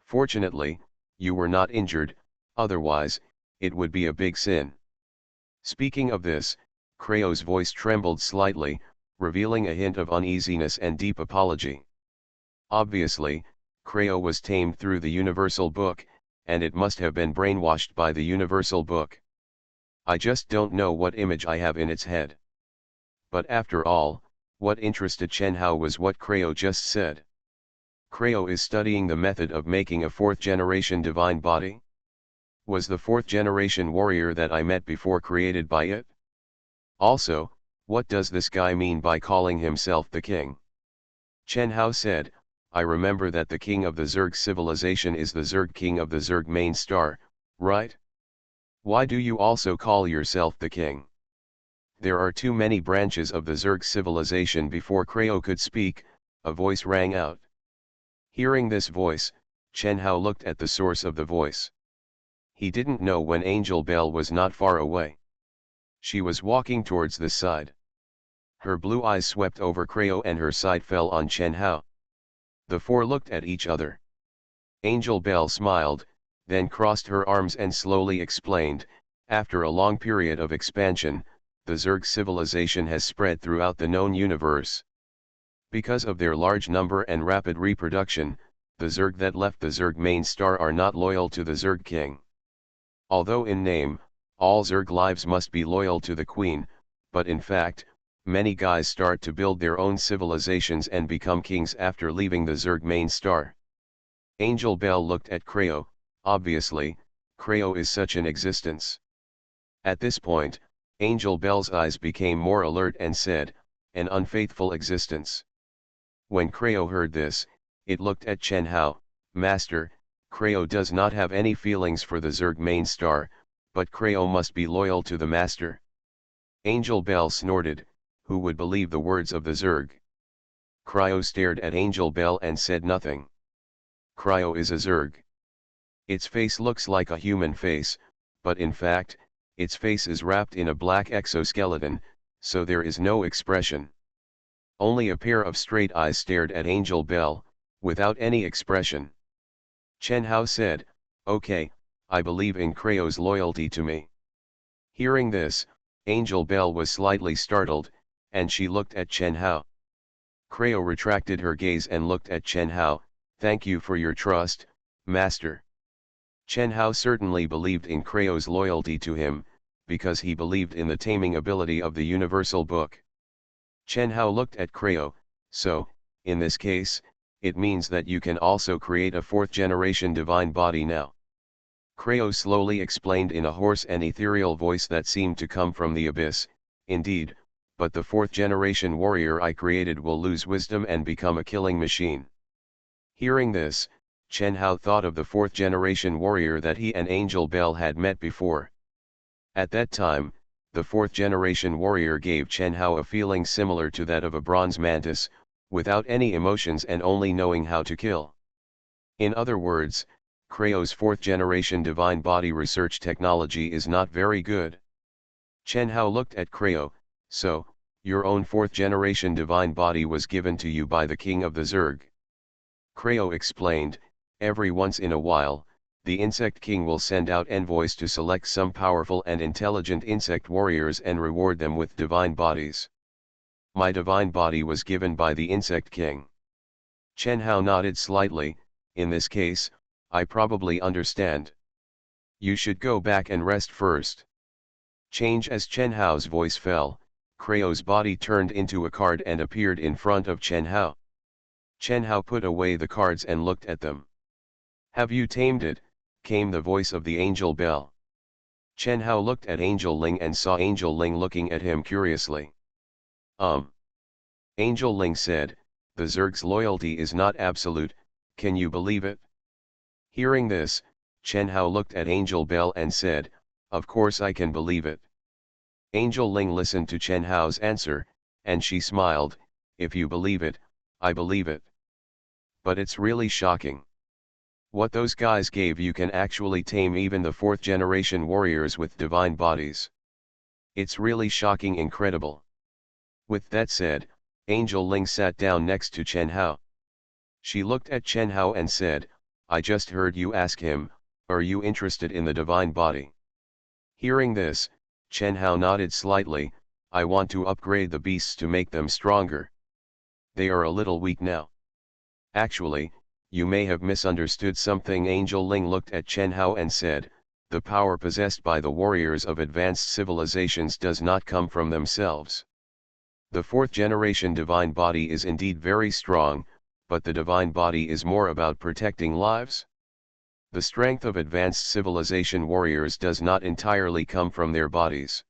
Fortunately, you were not injured, otherwise, it would be a big sin. Speaking of this, Creo's voice trembled slightly, revealing a hint of uneasiness and deep apology. Obviously, Creo was tamed through the Universal Book, and it must have been brainwashed by the Universal Book. I just don't know what image I have in its head. But after all, what interested Chen Hao was what Creo just said. Creo is studying the method of making a 4th generation divine body? Was the 4th generation warrior that I met before created by it? Also, what does this guy mean by calling himself the king? Chen Hao said, I remember that the king of the Zerg civilization is the Zerg king of the Zerg main star, right? Why do you also call yourself the king? There are too many branches of the Zerg civilization. Before Creo could speak, a voice rang out. Hearing this voice, Chen Hao looked at the source of the voice. He didn't know when Angel Bell was not far away. She was walking towards the side. Her blue eyes swept over Creo and her sight fell on Chen Hao. The four looked at each other. Angel Bell smiled, then crossed her arms and slowly explained, after a long period of expansion, the Zerg civilization has spread throughout the known universe. Because of their large number and rapid reproduction, the Zerg that left the Zerg main star are not loyal to the Zerg king. Although in name, all Zerg lives must be loyal to the queen, but in fact, many guys start to build their own civilizations and become kings after leaving the Zerg main star. Angel Bell looked at Creo. Obviously, Creo is such an existence. At this point, Angel Bell's eyes became more alert and said, an unfaithful existence. When Creo heard this, it looked at Chen Hao. Master, Creo does not have any feelings for the Zerg main star, but Creo must be loyal to the master. Angel Bell snorted, who would believe the words of the Zerg? Creo stared at Angel Bell and said nothing. Creo is a Zerg. Its face looks like a human face, but in fact, its face is wrapped in a black exoskeleton, so there is no expression. Only a pair of straight eyes stared at Angel Bell, without any expression. Chen Hao said, okay, I believe in Creo's loyalty to me. Hearing this, Angel Bell was slightly startled, and she looked at Chen Hao. Creo retracted her gaze and looked at Chen Hao. Thank you for your trust, master. Chen Hao certainly believed in Creo's loyalty to him, because he believed in the taming ability of the Universal Book. Chen Hao looked at Creo, so, in this case, it means that you can also create a 4th generation divine body now. Creo slowly explained in a hoarse and ethereal voice that seemed to come from the abyss, indeed, but the 4th generation warrior I created will lose wisdom and become a killing machine. Hearing this, Chen Hao thought of the 4th generation warrior that he and Angel Bell had met before. At that time, the 4th generation warrior gave Chen Hao a feeling similar to that of a bronze mantis, without any emotions and only knowing how to kill. In other words, Creo's 4th generation divine body research technology is not very good. Chen Hao looked at Creo, so, your own 4th generation divine body was given to you by the king of the Zerg. Creo explained, every once in a while, the insect king will send out envoys to select some powerful and intelligent insect warriors and reward them with divine bodies. My divine body was given by the insect king. Chen Hao nodded slightly. In this case, I probably understand. You should go back and rest first. Change. As Chen Hao's voice fell, Creo's body turned into a card and appeared in front of Chen Hao. Chen Hao put away the cards and looked at them. Have you tamed it? Came the voice of the Angel Bell. Chen Hao looked at Angel Ling and saw Angel Ling looking at him curiously. Angel Ling said, the Zerg's loyalty is not absolute, can you believe it? Hearing this, Chen Hao looked at Angel Bell and said, of course I can believe it. Angel Ling listened to Chen Hao's answer, and she smiled, if you believe it, I believe it. But it's really shocking. What those guys gave you can actually tame even the 4th generation warriors with divine bodies. It's really shocking, incredible. With that said, Angel Ling sat down next to Chen Hao. She looked at Chen Hao and said, I just heard you ask him, are you interested in the divine body? Hearing this, Chen Hao nodded slightly, I want to upgrade the beasts to make them stronger. They are a little weak now. Actually, you may have misunderstood something. Angel Ling looked at Chen Hao and said, the power possessed by the warriors of advanced civilizations does not come from themselves. The 4th generation divine body is indeed very strong, but the divine body is more about protecting lives? The strength of advanced civilization warriors does not entirely come from their bodies.